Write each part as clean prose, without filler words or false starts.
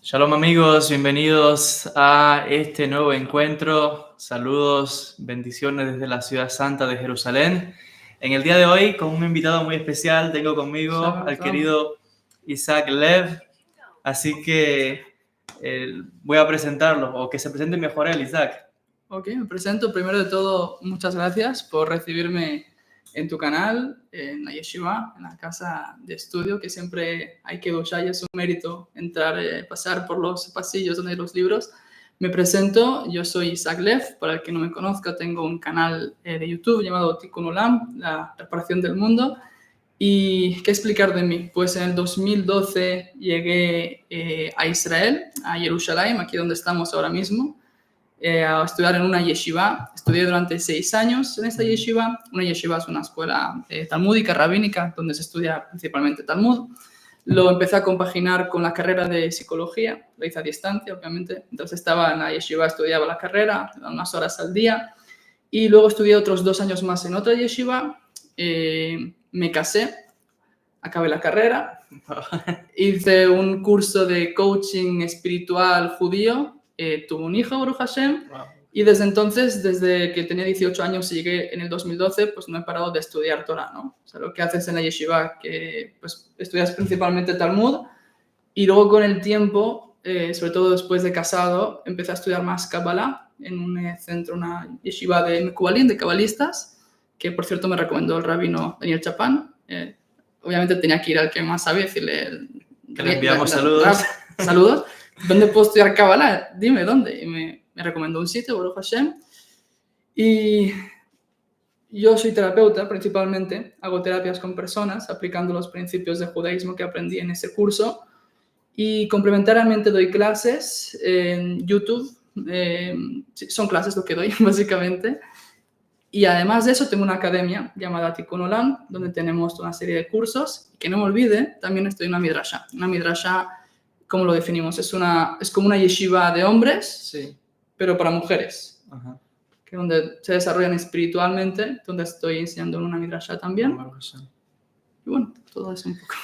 Shalom amigos, bienvenidos a este nuevo encuentro. Saludos, bendiciones desde la ciudad santa de Jerusalén. En el día de hoy, con un invitado muy especial, tengo conmigo al querido Isaac Lev. Así que voy a presentarlo, o que se presente mejor él, Isaac. Ok, me presento. Primero de todo, muchas gracias por recibirme en tu canal, en la Yeshiva, en la casa de estudio, que siempre hay que gozar y es un mérito entrar, pasar por los pasillos donde hay los libros. Me presento, yo soy Isaac Lev. Para el que no me conozca, tengo un canal de YouTube llamado Tikkun Olam, la reparación del mundo. ¿Y qué explicar de mí? Pues en el 2012 llegué a Israel, a Jerusalén, aquí donde estamos ahora mismo, a estudiar en una yeshiva. Estudié durante 6 años en esta yeshiva. Una yeshiva es una escuela talmúdica, rabínica, donde se estudia principalmente Talmud. Lo empecé a compaginar con la carrera de psicología, lo hice a distancia, obviamente. Entonces estaba en la yeshiva, estudiaba la carrera, unas horas al día. Y luego estudié otros 2 años más en otra yeshiva. Me casé, acabé la carrera, hice un curso de coaching espiritual judío. Tuve un hijo, Baruch Hashem, wow. Y desde entonces, desde que tenía 18 años y llegué en el 2012, pues no he parado de estudiar Torah, ¿no? O sea, lo que haces en la yeshiva, que pues estudias principalmente Talmud, y luego con el tiempo, sobre todo después de casado, empecé a estudiar más Kabbalah en un centro, una yeshiva de Mekubalim, de kabalistas, que por cierto me recomendó el rabino Daniel Chapán. Obviamente tenía que ir al que más sabe, decirle... Que le enviamos saludos. Saludos. ¿Dónde puedo estudiar Kabbalah? Dime, ¿dónde? Y me recomendó un sitio, Baruch Hashem. Y yo soy terapeuta, principalmente. Hago terapias con personas, aplicando los principios de judaísmo que aprendí en ese curso. Y complementariamente doy clases en YouTube. Son clases lo que doy, básicamente. Y además de eso, tengo una academia llamada Tikkun Olam, donde tenemos una serie de cursos. Y que no me olvide, también estoy en una midrasha. Una midrasha, ¿cómo lo definimos? Es como una yeshiva de hombres, sí, pero para mujeres. Ajá. Que donde se desarrollan espiritualmente, donde estoy enseñando en una midrasha también. Y bueno, todo eso un poco.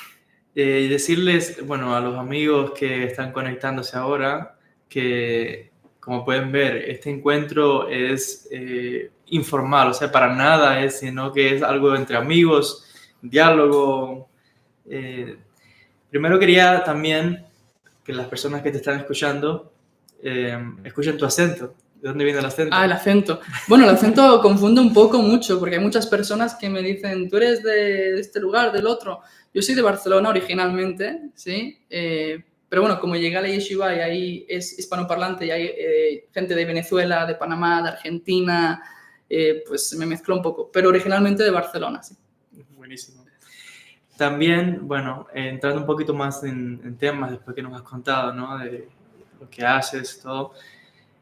Y decirles, bueno, a los amigos que están conectándose ahora, que como pueden ver, este encuentro es informal, o sea, para nada es, sino que es algo entre amigos, diálogo. Primero quería también que las personas que te están escuchando escuchen tu acento. ¿De dónde viene el acento? El acento. Bueno, el acento confunde un poco mucho, porque hay muchas personas que me dicen, tú eres de este lugar, del otro. Yo soy de Barcelona originalmente, ¿sí? Pero bueno, como llegué a la yeshiva y ahí es hispanoparlante y hay gente de Venezuela, de Panamá, de Argentina, pues me mezcló un poco. Pero originalmente de Barcelona, sí. Buenísimo. También, bueno, entrando un poquito más en temas después que nos has contado, ¿no? De lo que haces, todo.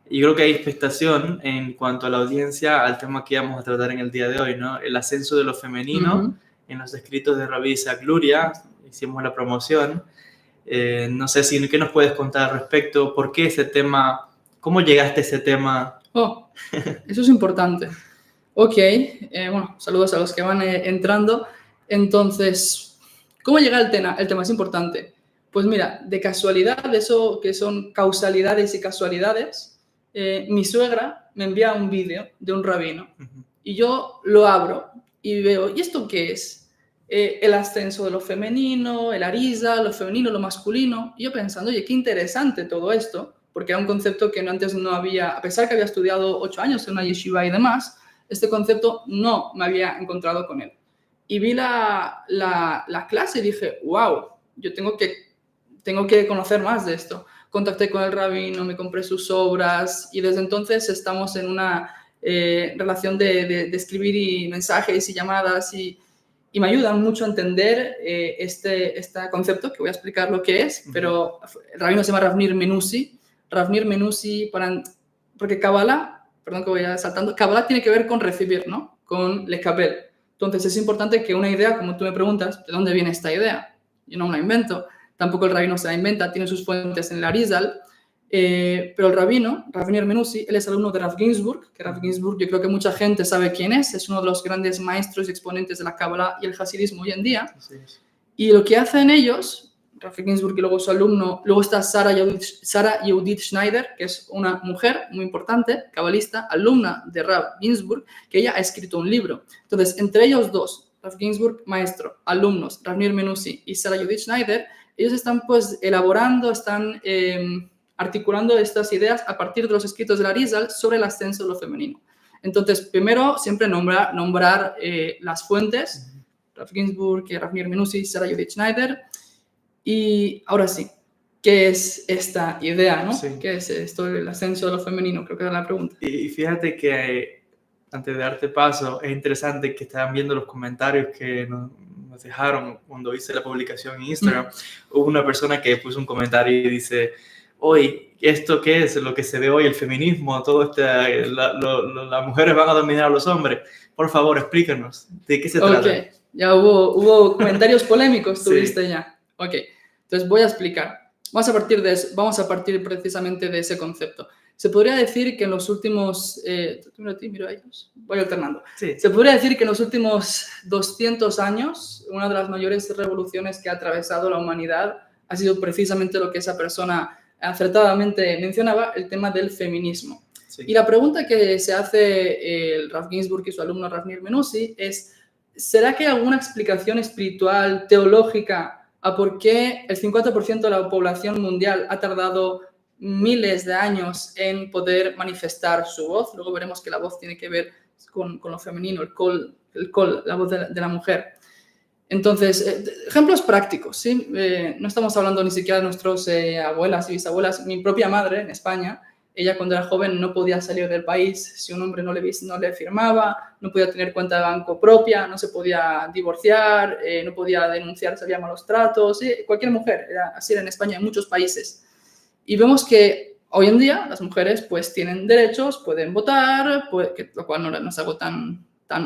Y creo que hay expectación en cuanto a la audiencia al tema que vamos a tratar en el día de hoy, ¿no? El ascenso de lo femenino en los escritos de Rabbi Isaac Luria. Hicimos la promoción. No sé si qué nos puedes contar al respecto, por qué ese tema, cómo llegaste a ese tema. Eso es importante. Ok, bueno, saludos a los que van entrando. Entonces, ¿cómo llega el tema? El tema es importante. Pues mira, de casualidad, eso que son causalidades y casualidades, mi suegra me envía un vídeo de un rabino y yo lo abro y veo, ¿y esto qué es? El ascenso de lo femenino, el ariza, lo femenino, lo masculino. Y yo pensando, oye, qué interesante todo esto, porque era un concepto que antes no había, a pesar que había estudiado 8 años en una yeshiva y demás, este concepto no me había encontrado con él. Y vi la clase y dije, wow, yo tengo que conocer más de esto. Contacté con el rabino, me compré sus obras y desde entonces estamos en una relación de escribir y mensajes y llamadas y me ayudan mucho a entender este concepto, que voy a explicar lo que es, pero el rabino se llama Ravnir Menusi. Ravnir Menusi, porque Kabbalah, perdón que voy saltando, Kabbalah tiene que ver con recibir, ¿no? Con lekabel. Entonces es importante que una idea, como tú me preguntas, ¿de dónde viene esta idea? Yo no me la invento. Tampoco el rabino se la inventa, tiene sus fuentes en el Arizal, pero el rabino, Ravnir Menusi, él es alumno de Rav Ginsburg, que Rav Ginsburg yo creo que mucha gente sabe quién es uno de los grandes maestros y exponentes de la Kabbalah y el Hasidismo hoy en día. Sí. Y lo que hacen ellos, Rafi Ginsburg y luego su alumno. Luego está Sarah Yehudit Schneider, que es una mujer muy importante, cabalista, alumna de Rav Ginsburg, que ella ha escrito un libro. Entonces, entre ellos dos, Rav Ginsburg, maestro, alumnos, Rav Nir Menussi y Sarah Yehudit Schneider, ellos están pues elaborando, están articulando estas ideas a partir de los escritos de la Arizal sobre el ascenso de lo femenino. Entonces, primero, siempre nombrar las fuentes, Rav Ginsburg, Rav Nir Menussi, Sarah Yehudit Schneider. Y ahora sí, ¿qué es esta idea, no? Sí. ¿Qué es esto del ascenso de lo femenino? Creo que era la pregunta. Y fíjate que antes de darte paso, es interesante que estaban viendo los comentarios que nos dejaron cuando hice la publicación en Instagram. Hubo una persona que puso un comentario y dice, hoy, ¿esto qué es? Lo que se ve hoy, el feminismo, todo las mujeres van a dominar a los hombres. Por favor, explícanos, ¿de qué se trata? Ok, ya hubo comentarios polémicos, tuviste Sí. ya. Ok, entonces voy a explicar. Vamos a partir precisamente de ese concepto. Se podría decir que en los últimos... miro a ellos. Voy alternando. Sí. Se podría decir que en los últimos 200 años, una de las mayores revoluciones que ha atravesado la humanidad ha sido precisamente lo que esa persona acertadamente mencionaba, el tema del feminismo. Sí. Y la pregunta que se hace el Rav Ginsburg y su alumno Rav Nir Menussi es, ¿será que hay alguna explicación espiritual, teológica, a por qué el 50% de la población mundial ha tardado miles de años en poder manifestar su voz? Luego veremos que la voz tiene que ver con lo femenino, el kol, la voz de la mujer. Entonces, ejemplos prácticos, ¿sí? No estamos hablando ni siquiera de nuestras abuelas y bisabuelas. Mi propia madre en España, ella cuando era joven no podía salir del país si un hombre no le firmaba, no podía tener cuenta de banco propia, no se podía divorciar, no podía denunciar si había malos tratos, ¿sí? Cualquier mujer, así era en España, en muchos países. Y vemos que hoy en día las mujeres pues tienen derechos, pueden votar, lo cual no es algo tan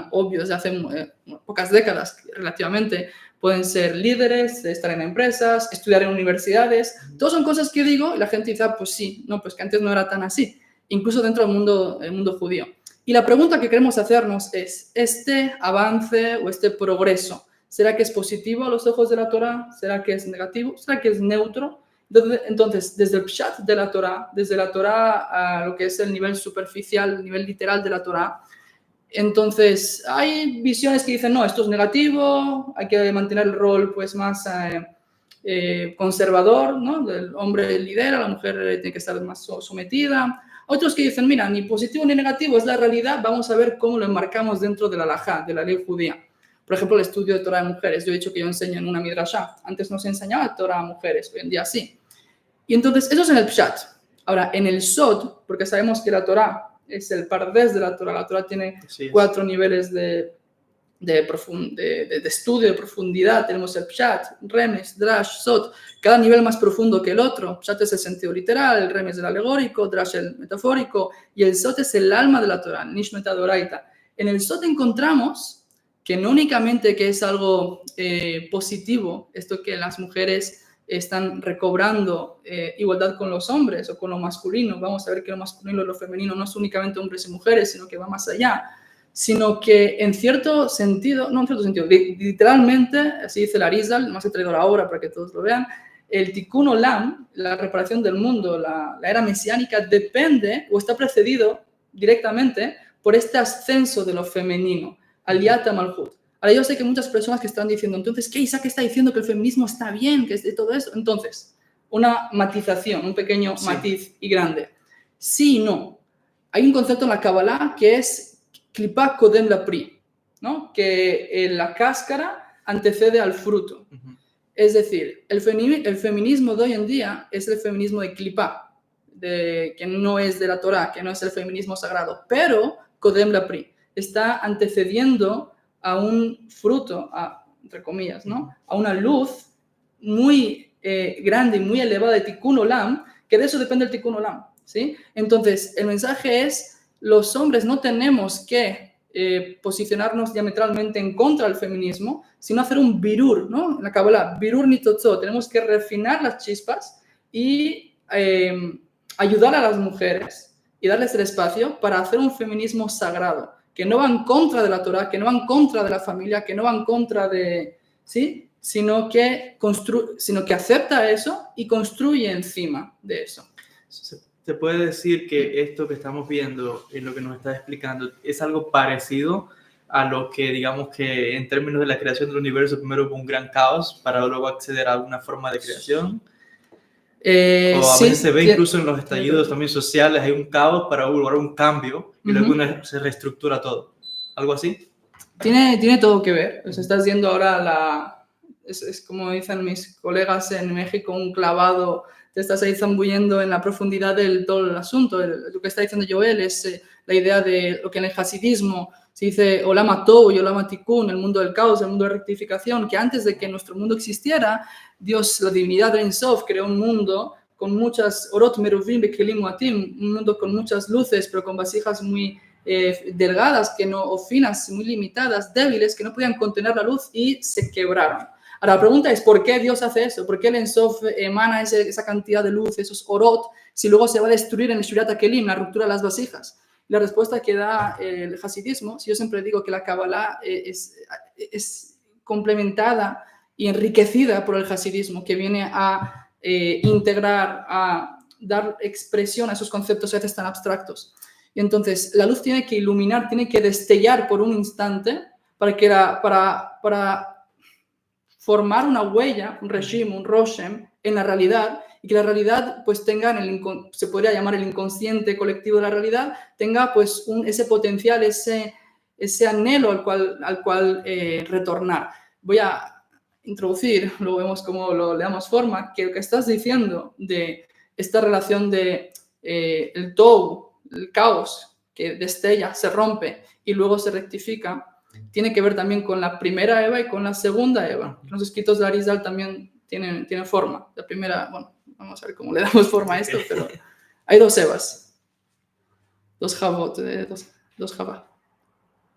obvio desde hace pocas décadas relativamente. Pueden ser líderes, estar en empresas, estudiar en universidades. Todas son cosas que digo y la gente dice, pues sí, no, pues que antes no era tan así, incluso dentro del mundo judío. Y la pregunta que queremos hacernos es, ¿este avance o este progreso, será que es positivo a los ojos de la Torá? ¿Será que es negativo? ¿Será que es neutro? Entonces, desde el pshat de la Torá, desde la Torá a lo que es el nivel superficial, el nivel literal de la Torá, entonces hay visiones que dicen, no, esto es negativo, hay que mantener el rol pues más conservador, ¿no? El hombre lidera, la mujer tiene que estar más sometida. Otros que dicen, mira, ni positivo ni negativo, es la realidad, vamos a ver cómo lo enmarcamos dentro de la halajá, de la ley judía. Por ejemplo, el estudio de Torah de mujeres. Yo he dicho que yo enseño en una midrashá. Antes no se enseñaba Torah a mujeres, hoy en día sí. Y entonces, eso es en el pshat. Ahora, en el sod, porque sabemos que la Torah es el pardes de la Torah. La Torah tiene 4 niveles de estudio, de profundidad. Tenemos el pshat, remes, drash, sod. Cada nivel más profundo que el otro. Pshat es el sentido literal, el remes el alegórico, drash el metafórico, y el sod es el alma de la Torah, el nishmat adoraita. En el sod encontramos que no únicamente que es algo positivo, esto que las mujeres están recobrando igualdad con los hombres o con lo masculino. Vamos a ver que lo masculino y lo femenino no es únicamente hombres y mujeres, sino que va más allá. Sino que en cierto sentido, no en cierto sentido, literalmente, así dice la Arizal, además he traído la obra para que todos lo vean, el Tikkun Olam, la reparación del mundo, la era mesiánica, depende o está precedido directamente por este ascenso de lo femenino, Aliyat Malhut. Ahora yo sé que muchas personas que están diciendo, entonces, ¿qué? Isaac está diciendo que el feminismo está bien, que es de todo eso. Entonces, una matización, un pequeño matiz y grande. Sí y no. Hay un concepto en la Kabbalah que es Klipa Kodem la Pri, ¿no? Que la cáscara antecede al fruto. Es decir, el feminismo de hoy en día es el feminismo de Klipa, que no es de la Torah, que no es el feminismo sagrado, pero Kodem la Pri está antecediendo a un fruto, entre comillas, ¿no? A una luz muy grande y muy elevada de Tikkun Olam, que de eso depende el Tikkun Olam, ¿sí? Entonces, el mensaje es, los hombres no tenemos que posicionarnos diametralmente en contra del feminismo, sino hacer un birur, ¿no? En la Kabbalah, birur nitotzot, tenemos que refinar las chispas y ayudar a las mujeres y darles el espacio para hacer un feminismo sagrado, que no va en contra de la Torah, que no va en contra de la familia, que no va en contra de, ¿sí? sino que acepta eso y construye encima de eso. ¿Se puede decir que esto que estamos viendo, en lo que nos está explicando, es algo parecido a lo que, digamos que en términos de la creación del universo, primero hubo un gran caos para luego acceder a alguna forma de creación? O a veces se ve incluso en los estallidos también sociales, hay un caos para lograr un cambio y luego se reestructura todo. ¿Algo así? Tiene todo que ver. O sea, estás viendo ahora es como dicen mis colegas en México, un clavado. Te estás ahí zambullendo en la profundidad del todo el asunto. Lo que está diciendo Joel es la idea de lo que en el hasidismo se dice Olam Tov y Olam Tikkun, el mundo del caos, el mundo de rectificación, que antes de que nuestro mundo existiera, Dios, la divinidad de Ein Sof, creó un mundo con muchas orot meruvim bekelim muatim, un mundo con muchas luces, pero con vasijas muy delgadas, o finas, muy limitadas, débiles, que no podían contener la luz y se quebraron. Ahora, la pregunta es, ¿por qué Dios hace eso? ¿Por qué el Ein Sof emana esa cantidad de luz, esos orot, si luego se va a destruir en el Shurat HaKelim, la ruptura de las vasijas? La respuesta que da el hasidismo, si yo siempre digo que la Kabbalah es complementada y enriquecida por el hasidismo, que viene a integrar, a dar expresión a esos conceptos a veces tan abstractos. Y entonces la luz tiene que iluminar, tiene que destellar por un instante para formar una huella, un regime, un roshem en la realidad, y que la realidad pues tenga, se podría llamar el inconsciente colectivo de la realidad, tenga pues ese potencial, ese anhelo al cual retornar. Voy a introducir, luego vemos cómo le damos forma, que lo que estás diciendo de esta relación de el Tohu, el caos, que destella, se rompe y luego se rectifica, tiene que ver también con la primera Eva y con la segunda Eva. Los escritos de Arizal también tienen forma. La primera, bueno, vamos a ver cómo le damos forma a esto, pero hay dos Evas, dos Javot, dos Javá.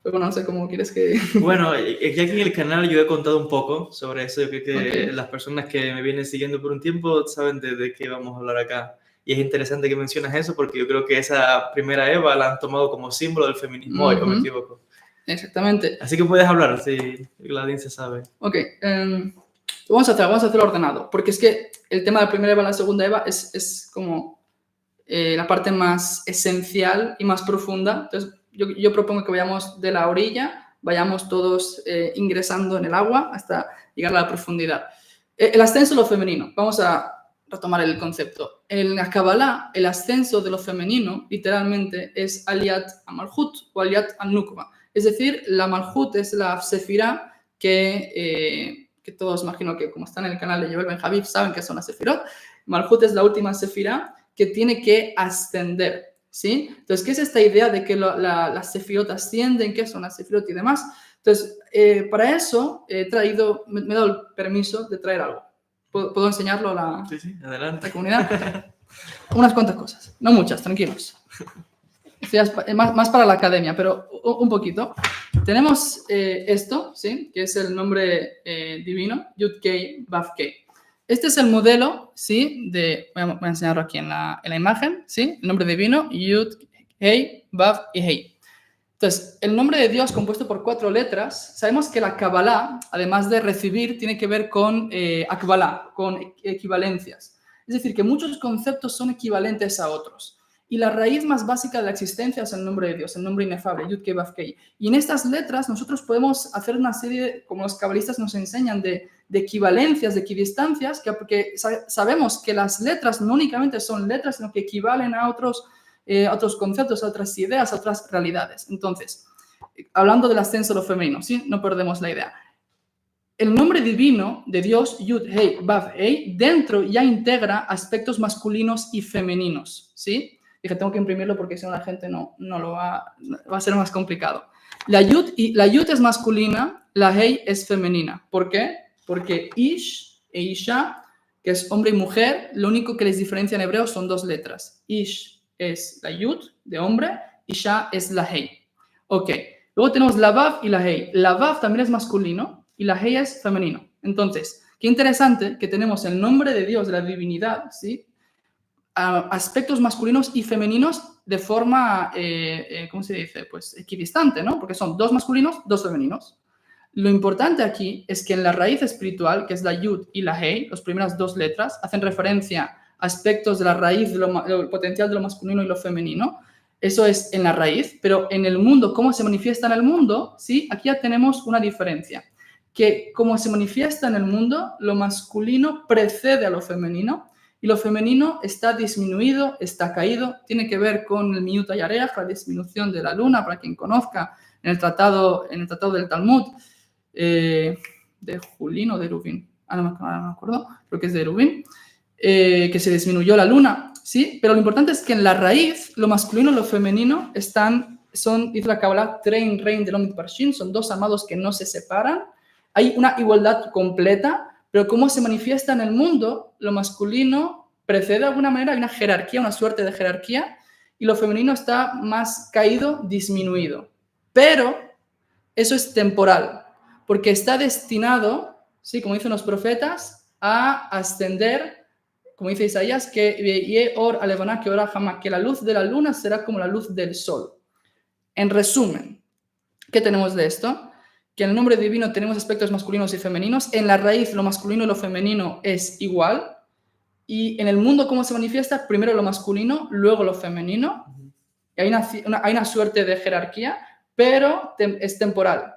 Pero bueno, no sé cómo quieres que... Bueno, ya aquí en el canal yo he contado un poco sobre eso. Yo creo que las personas que me vienen siguiendo por un tiempo saben de qué vamos a hablar acá. Y es interesante que mencionas eso porque yo creo que esa primera Eva la han tomado como símbolo del feminismo hoy, ¿o me equivoco? Exactamente. Así que puedes hablar, si la audiencia sabe. Ok, vamos a hacerlo ordenado, porque es que el tema de la primera Eva y la segunda Eva es como la parte más esencial y más profunda. Entonces, yo propongo que vayamos de la orilla, vayamos todos ingresando en el agua hasta llegar a la profundidad. El ascenso de lo femenino, vamos a retomar el concepto. En la Kabbalah, el ascenso de lo femenino, literalmente, es Aliyat Amalhut o Aliyat Al-Nukba. Es decir, la Malhut es la Sefirá que todos, imagino que como están en el canal de Joel Ben Habib, saben que son las Sefirot. Malhut es la última Sefirá que tiene que ascender, ¿sí? Entonces, ¿qué es esta idea de que las Sefirot ascienden? ¿Qué son las Sefirot y demás? Entonces, para eso me he dado el permiso de traer algo. ¿Puedo enseñarlo a la comunidad? Unas cuantas cosas, no muchas, tranquilos. Más para la academia, pero un poquito. Tenemos esto, ¿sí? Que es el nombre divino, Yud-Kei, Vav-Kei. Este es el modelo, ¿sí? Voy a enseñarlo aquí en la imagen, ¿sí? El nombre divino, Yud-Kei, Vav y Hei. Entonces, el nombre de Dios compuesto por 4 letras, sabemos que la Kabbalah, además de recibir, tiene que ver con Akbalá, con equivalencias. Es decir, que muchos conceptos son equivalentes a otros. Y la raíz más básica de la existencia es el nombre de Dios, el nombre inefable, Yud-Kei, Vav-Kei. Y en estas letras nosotros podemos hacer una serie, como los cabalistas nos enseñan, de equivalencias, de equidistancias, porque sabemos que las letras no únicamente son letras, sino que equivalen a otros conceptos, a otras ideas, a otras realidades. Entonces, hablando del ascenso de lo femenino, ¿sí? No perdemos la idea. El nombre divino de Dios, Yud, Hei, Vav, Hei, dentro ya integra aspectos masculinos y femeninos, ¿sí? Dije, tengo que imprimirlo porque si no la gente no lo va a ser más complicado. La Yud es masculina, la Hei es femenina. ¿Por qué? Porque Ish e Isha, que es hombre y mujer, lo único que les diferencia en hebreo son 2 letras. Ish es la Yud de hombre, Isha es la Hei. Ok, luego tenemos la Vav y la Hei. La Vav también es masculino y la Hei es femenino. Entonces, qué interesante que tenemos el nombre de Dios, de la divinidad, ¿sí? Aspectos masculinos y femeninos de forma, ¿cómo se dice? Pues equidistante, ¿no? Porque son 2 masculinos, 2 femeninos. Lo importante aquí es que en la raíz espiritual, que es la Yud y la Hei, las primeras dos letras, hacen referencia a aspectos de la raíz, de lo potencial de lo masculino y lo femenino. Eso es en la raíz, pero en el mundo, cómo se manifiesta en el mundo, ¿sí? Aquí ya tenemos una diferencia. Que como se manifiesta en el mundo, lo masculino precede a lo femenino y lo femenino está disminuido, está caído. Tiene que ver con el Miyut Yareach, la disminución de la luna, para quien conozca, en el tratado del Talmud, de Julín o de Eruvin, no me acuerdo, creo que es de Eruvin, que se disminuyó la luna, ¿sí? Pero lo importante es que en la raíz, lo masculino y lo femenino son, dice la Kabbalah, Trein, Rein, de Lomit Parshin, son dos amados que no se separan. Hay una igualdad completa, pero cómo se manifiesta en el mundo, lo masculino precede de alguna manera, hay una jerarquía, una suerte de jerarquía, y lo femenino está más caído, disminuido. Pero eso es temporal, porque está destinado, ¿sí? Como dicen los profetas, a ascender, como dice Isaías, que la luz de la luna será como la luz del sol. En resumen, ¿qué tenemos de esto? Que en el nombre divino tenemos aspectos masculinos y femeninos. En la raíz, lo masculino y lo femenino es igual. Y en el mundo, ¿cómo se manifiesta? Primero lo masculino, luego lo femenino. Y hay una suerte de jerarquía, pero es temporal.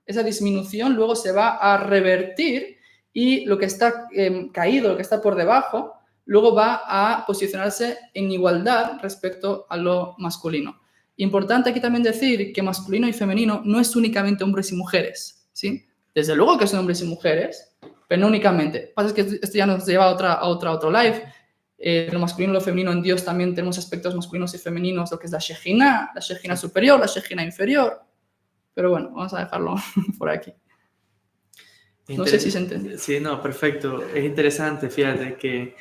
Esa disminución luego se va a revertir y lo que está caído, lo que está por debajo, luego va a posicionarse en igualdad respecto a lo masculino. Importante aquí también decir que masculino y femenino no es únicamente hombres y mujeres, ¿sí? Desde luego que son hombres y mujeres, pero no únicamente. Lo que pasa es que esto ya nos lleva a otro live. Lo masculino y lo femenino en Dios también tenemos aspectos masculinos y femeninos, lo que es la Shejina superior, la Shejina inferior. Pero bueno, vamos a dejarlo por aquí. No sé si se entiende. Sí, no, perfecto. Es interesante, fíjate, que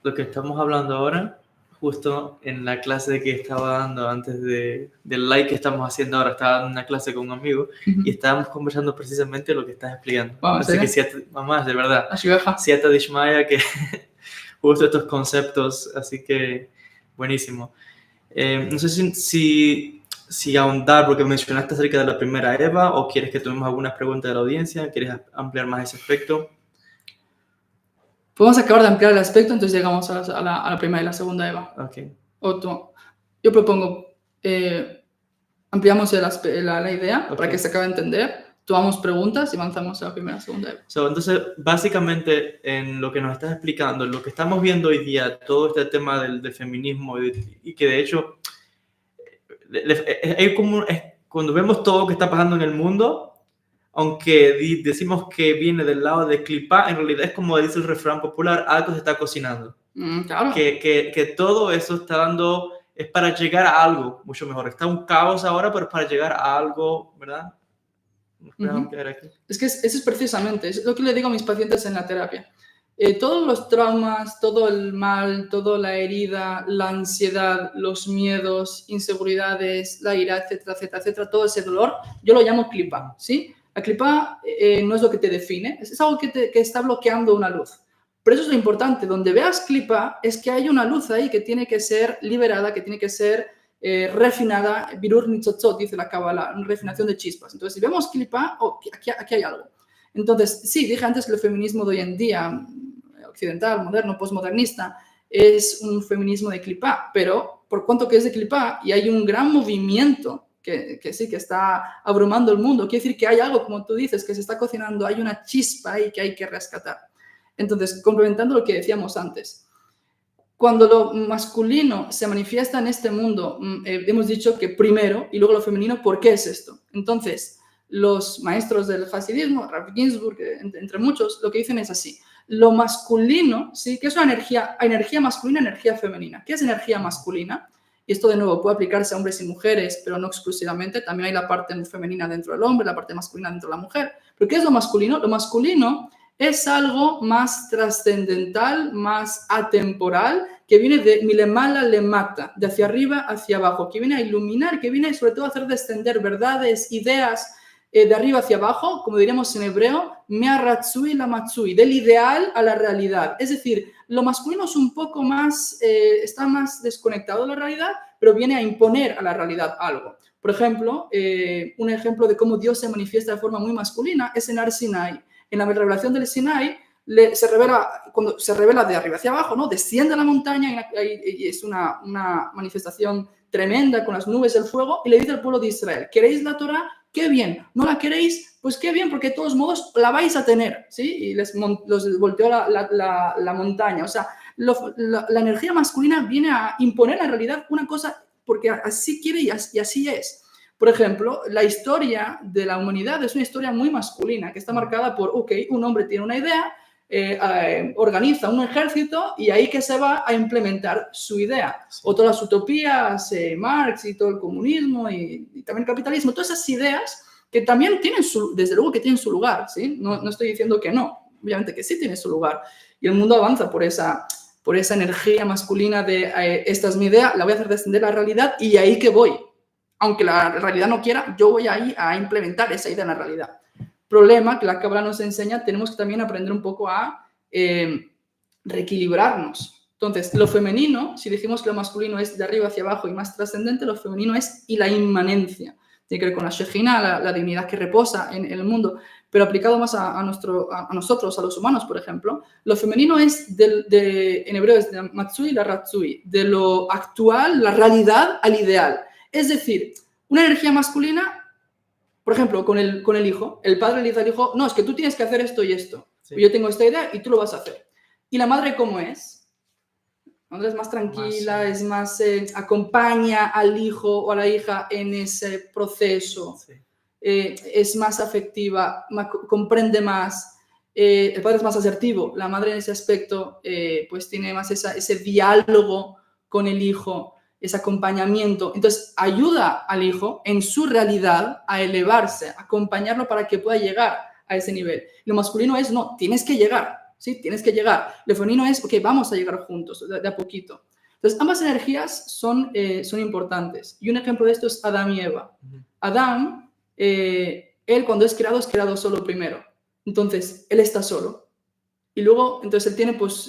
lo que estamos hablando ahora, justo en la clase que estaba dando antes del live que estamos haciendo ahora, estaba dando una clase con un amigo y estábamos conversando precisamente lo que estás explicando. Vamos, así que mamá, de verdad, Ashiveja. Siata Dishmaya, que justo estos conceptos, así que buenísimo. No sé si ahondar, porque mencionaste acerca de la primera Eva, o quieres que tomemos algunas preguntas de la audiencia, ¿quieres ampliar más ese aspecto? Podemos acabar de ampliar el aspecto, entonces llegamos a la primera y la segunda Eva. Okay. Yo propongo, ampliamos la idea para que se acabe de entender, tomamos preguntas y avanzamos a la primera y segunda Eva. Entonces, básicamente, en lo que nos estás explicando, en lo que estamos viendo hoy día, todo este tema del feminismo y que de hecho, cuando vemos todo lo que está pasando en el mundo, aunque decimos que viene del lado de Clipá, en realidad es como dice el refrán popular, algo se está cocinando. Claro. Que todo eso está dando, es para llegar a algo mucho mejor. Está un caos ahora, pero es para llegar a algo, ¿verdad? Es que eso es precisamente, es lo que le digo a mis pacientes en la terapia. Todos los traumas, todo el mal, toda la herida, la ansiedad, los miedos, inseguridades, la ira, etcétera, etcétera, etcétera, todo ese dolor, yo lo llamo clipa, ¿sí? La clipa no es lo que te define, es algo que está bloqueando una luz. Pero eso es lo importante, donde veas clipa es que hay una luz ahí que tiene que ser liberada, que tiene que ser refinada, birur nitzotzot, dice la Kabbalah, refinación de chispas. Entonces, si vemos clipa, aquí hay algo. Entonces, sí, dije antes que el feminismo de hoy en día, occidental, moderno, postmodernista, es un feminismo de clipá, pero por cuanto que es de clipá y hay un gran movimiento que sí, que está abrumando el mundo, quiere decir que hay algo, como tú dices, que se está cocinando, hay una chispa ahí que hay que rescatar. Entonces, complementando lo que decíamos antes, cuando lo masculino se manifiesta en este mundo, hemos dicho que primero y luego lo femenino, ¿por qué es esto? Entonces, los maestros del hasidismo, Rav Ginsburg, entre muchos, lo que dicen es así. Lo masculino, ¿sí? Que es una energía masculina, energía femenina. ¿Qué es energía masculina? Y esto, de nuevo, puede aplicarse a hombres y mujeres, pero no exclusivamente. También hay la parte femenina dentro del hombre, la parte masculina dentro de la mujer. ¿Pero qué es lo masculino? Lo masculino es algo más trascendental, más atemporal, que viene de milemala le mata, de hacia arriba hacia abajo, que viene a iluminar, que viene sobre todo a hacer descender verdades, ideas, de arriba hacia abajo, como diríamos en hebreo, me'aratzui la matzui, del ideal a la realidad. Es decir, lo masculino es un poco más, está más desconectado de la realidad, pero viene a imponer a la realidad algo. Por ejemplo, un ejemplo de cómo Dios se manifiesta de forma muy masculina es en Ar Sinai. En la revelación del Sinai cuando se revela de arriba hacia abajo, ¿no? Desciende a la montaña y es una manifestación tremenda con las nubes del fuego y le dice al pueblo de Israel, ¿queréis la Torá? ¡Qué bien! ¿No la queréis? Pues qué bien, porque de todos modos la vais a tener, ¿sí? Y los volteó la montaña. O sea, la energía masculina viene a imponer en realidad una cosa porque así quiere y así es. Por ejemplo, la historia de la humanidad es una historia muy masculina, que está marcada por, un hombre tiene una idea, organiza un ejército y ahí que se va a implementar su idea. Sí. O todas las utopías, Marx y todo el comunismo y también el capitalismo, todas esas ideas que también tienen desde luego que tienen su lugar, ¿sí? No estoy diciendo que no, obviamente que sí tiene su lugar. Y el mundo avanza por esa energía masculina de esta es mi idea, la voy a hacer descender a la realidad y ahí que voy. Aunque la realidad no quiera, yo voy ahí a implementar esa idea en la realidad. Problema que la Cábala nos enseña, tenemos que también aprender un poco a reequilibrarnos. Entonces, lo femenino, si dijimos que lo masculino es de arriba hacia abajo y más trascendente, lo femenino es y la inmanencia. Tiene que ver con la Shejina, la divinidad que reposa en el mundo, pero aplicado más a nosotros, a los humanos, por ejemplo, lo femenino es, en hebreo es de Matsui la Ratsui, de lo actual, la realidad, al ideal. Es decir, una energía masculina, por ejemplo, con el hijo, el padre le dice al hijo, no, es que tú tienes que hacer esto y esto. Sí. Yo tengo esta idea y tú lo vas a hacer. ¿Y la madre cómo es? La madre es más tranquila, es más, acompaña al hijo o a la hija en ese proceso. Sí. Es más afectiva, comprende más. El padre es más asertivo. La madre en ese aspecto pues tiene más ese diálogo con el hijo, ese acompañamiento. Entonces, ayuda al hijo en su realidad a elevarse, acompañarlo para que pueda llegar a ese nivel. Lo masculino es, no, tienes que llegar, ¿sí? Tienes que llegar. Lo femenino es, ok, vamos a llegar juntos, de a poquito. Entonces, ambas energías son importantes. Y un ejemplo de esto es Adán y Eva. Adán, él cuando es creado solo primero. Entonces, él está solo. Y luego, entonces,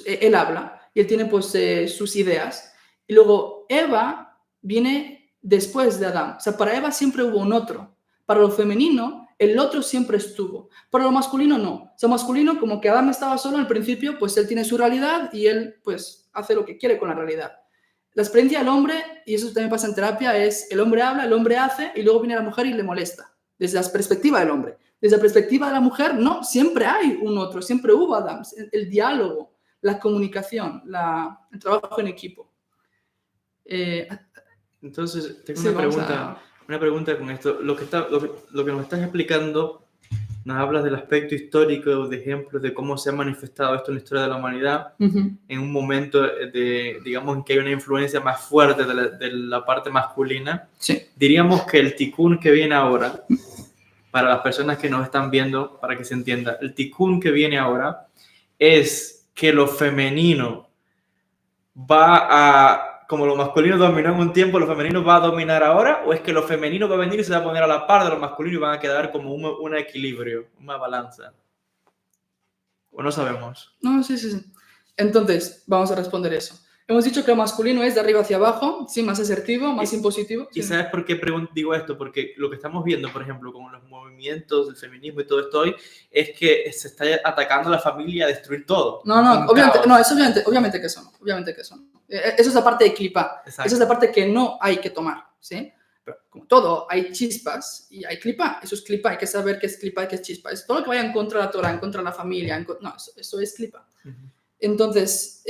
él habla y él tiene, pues, sus ideas. Y luego Eva viene después de Adán. O sea, para Eva siempre hubo un otro. Para lo femenino, el otro siempre estuvo. Para lo masculino, no. O sea, masculino, como que Adán estaba solo al principio, pues él tiene su realidad y él, pues, hace lo que quiere con la realidad. La experiencia del hombre, y eso también pasa en terapia, es el hombre habla, el hombre hace y luego viene la mujer y le molesta. Desde la perspectiva del hombre. Desde la perspectiva de la mujer, no. Siempre hay un otro, siempre hubo Adán. El diálogo, la comunicación, el trabajo en equipo. Entonces, tengo una pregunta con esto. Lo que nos estás explicando, nos hablas del aspecto histórico, de ejemplos de cómo se ha manifestado esto en la historia de la humanidad, en un momento digamos, en que hay una influencia más fuerte de la parte masculina. Sí. Diríamos que el tikkun que viene ahora, para las personas que nos están viendo, para que se entienda, el tikkun que viene ahora es que lo femenino va a... Como lo masculino dominó en un tiempo, ¿lo femenino va a dominar ahora? ¿O es que lo femenino va a venir y se va a poner a la par de lo masculino y van a quedar como un equilibrio, una balanza? ¿O no sabemos? No, sí. Entonces, vamos a responder eso. Hemos dicho que lo masculino es de arriba hacia abajo, sí, más asertivo, más impositivo. ¿Y sabes por qué digo esto? Porque lo que estamos viendo, por ejemplo, con los movimientos del feminismo y todo esto hoy, es que se está atacando a la familia a destruir todo. No, obviamente que eso no. Eso es la parte de clipa. Esa es la parte que no hay que tomar, ¿sí? Pero como todo, hay chispas y hay clipa. Eso es clipa, hay que saber qué es clipa y qué es chispa. Es todo lo que vaya en contra de la Torah, en contra de la familia. No, eso es clipa. Entonces,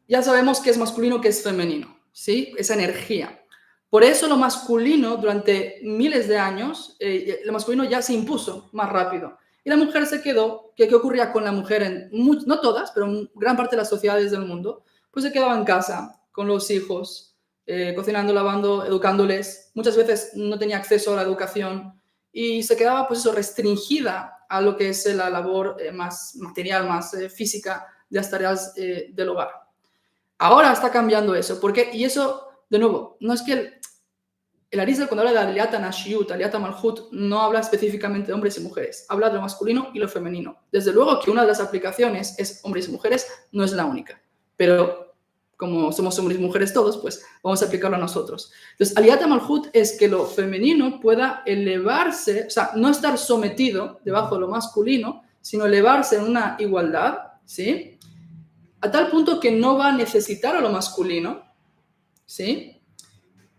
ya sabemos qué es masculino, qué es femenino, ¿sí? Esa energía. Por eso lo masculino, durante miles de años, lo masculino ya se impuso más rápido. Y la mujer se quedó, ¿qué ocurría con la mujer? No todas, pero en gran parte de las sociedades del mundo, pues se quedaba en casa, con los hijos, cocinando, lavando, educándoles. Muchas veces no tenía acceso a la educación y se quedaba, pues eso, restringida a lo que es la labor más material, más física de las tareas del hogar. Ahora está cambiando eso. ¿Por qué? Y eso, de nuevo, no es que el Arizal, cuando habla de Aliyata Nashiyut, Aliyata Malhut, no habla específicamente de hombres y mujeres, habla de lo masculino y lo femenino. Desde luego que una de las aplicaciones es hombres y mujeres, no es la única. Pero como somos hombres y mujeres todos, pues vamos a aplicarlo a nosotros. Entonces, Aliyat Malhut es que lo femenino pueda elevarse, o sea, no estar sometido debajo de lo masculino, sino elevarse en una igualdad, ¿sí? A tal punto que no va a necesitar a lo masculino, ¿sí?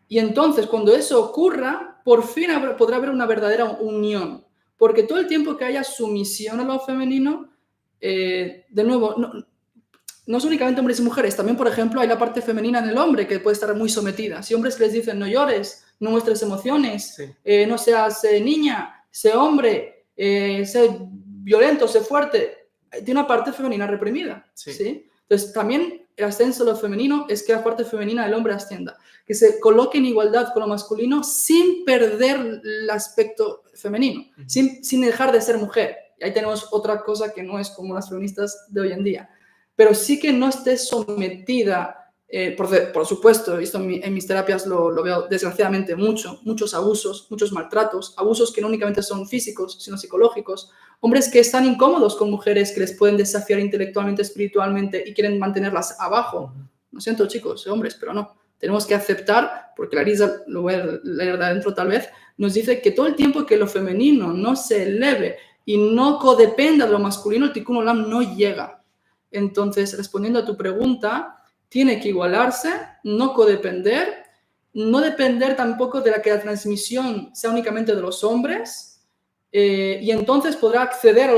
Y entonces, cuando eso ocurra, por fin podrá haber una verdadera unión. Porque todo el tiempo que haya sumisión a lo femenino, de nuevo, no es únicamente hombres y mujeres, también, por ejemplo, hay la parte femenina en el hombre que puede estar muy sometida. Si hombres que les dicen no llores, no muestres emociones, Sí. no seas niña, sé hombre, sé violento, sé fuerte, tiene una parte femenina reprimida. Sí. ¿Sí? Entonces, también el ascenso de lo femenino es que la parte femenina del hombre ascienda, que se coloque en igualdad con lo masculino sin perder el aspecto femenino, sin dejar de ser mujer. Y ahí tenemos otra cosa que no es como las feministas de hoy en día. Pero sí que no esté sometida, por supuesto, esto en mis terapias lo veo desgraciadamente muchos abusos, muchos maltratos, abusos que no únicamente son físicos, sino psicológicos, hombres que están incómodos con mujeres que les pueden desafiar intelectualmente, espiritualmente y quieren mantenerlas abajo. Lo siento, chicos, hombres, pero no. Tenemos que aceptar, porque Larisa lo voy a leer de adentro tal vez, nos dice que todo el tiempo que lo femenino no se eleve y no codependa de lo masculino, el Tikkun Olam no llega. Entonces, respondiendo a tu pregunta, tiene que igualarse, no codepender, no depender tampoco de que la transmisión sea únicamente de los hombres, y entonces podrá acceder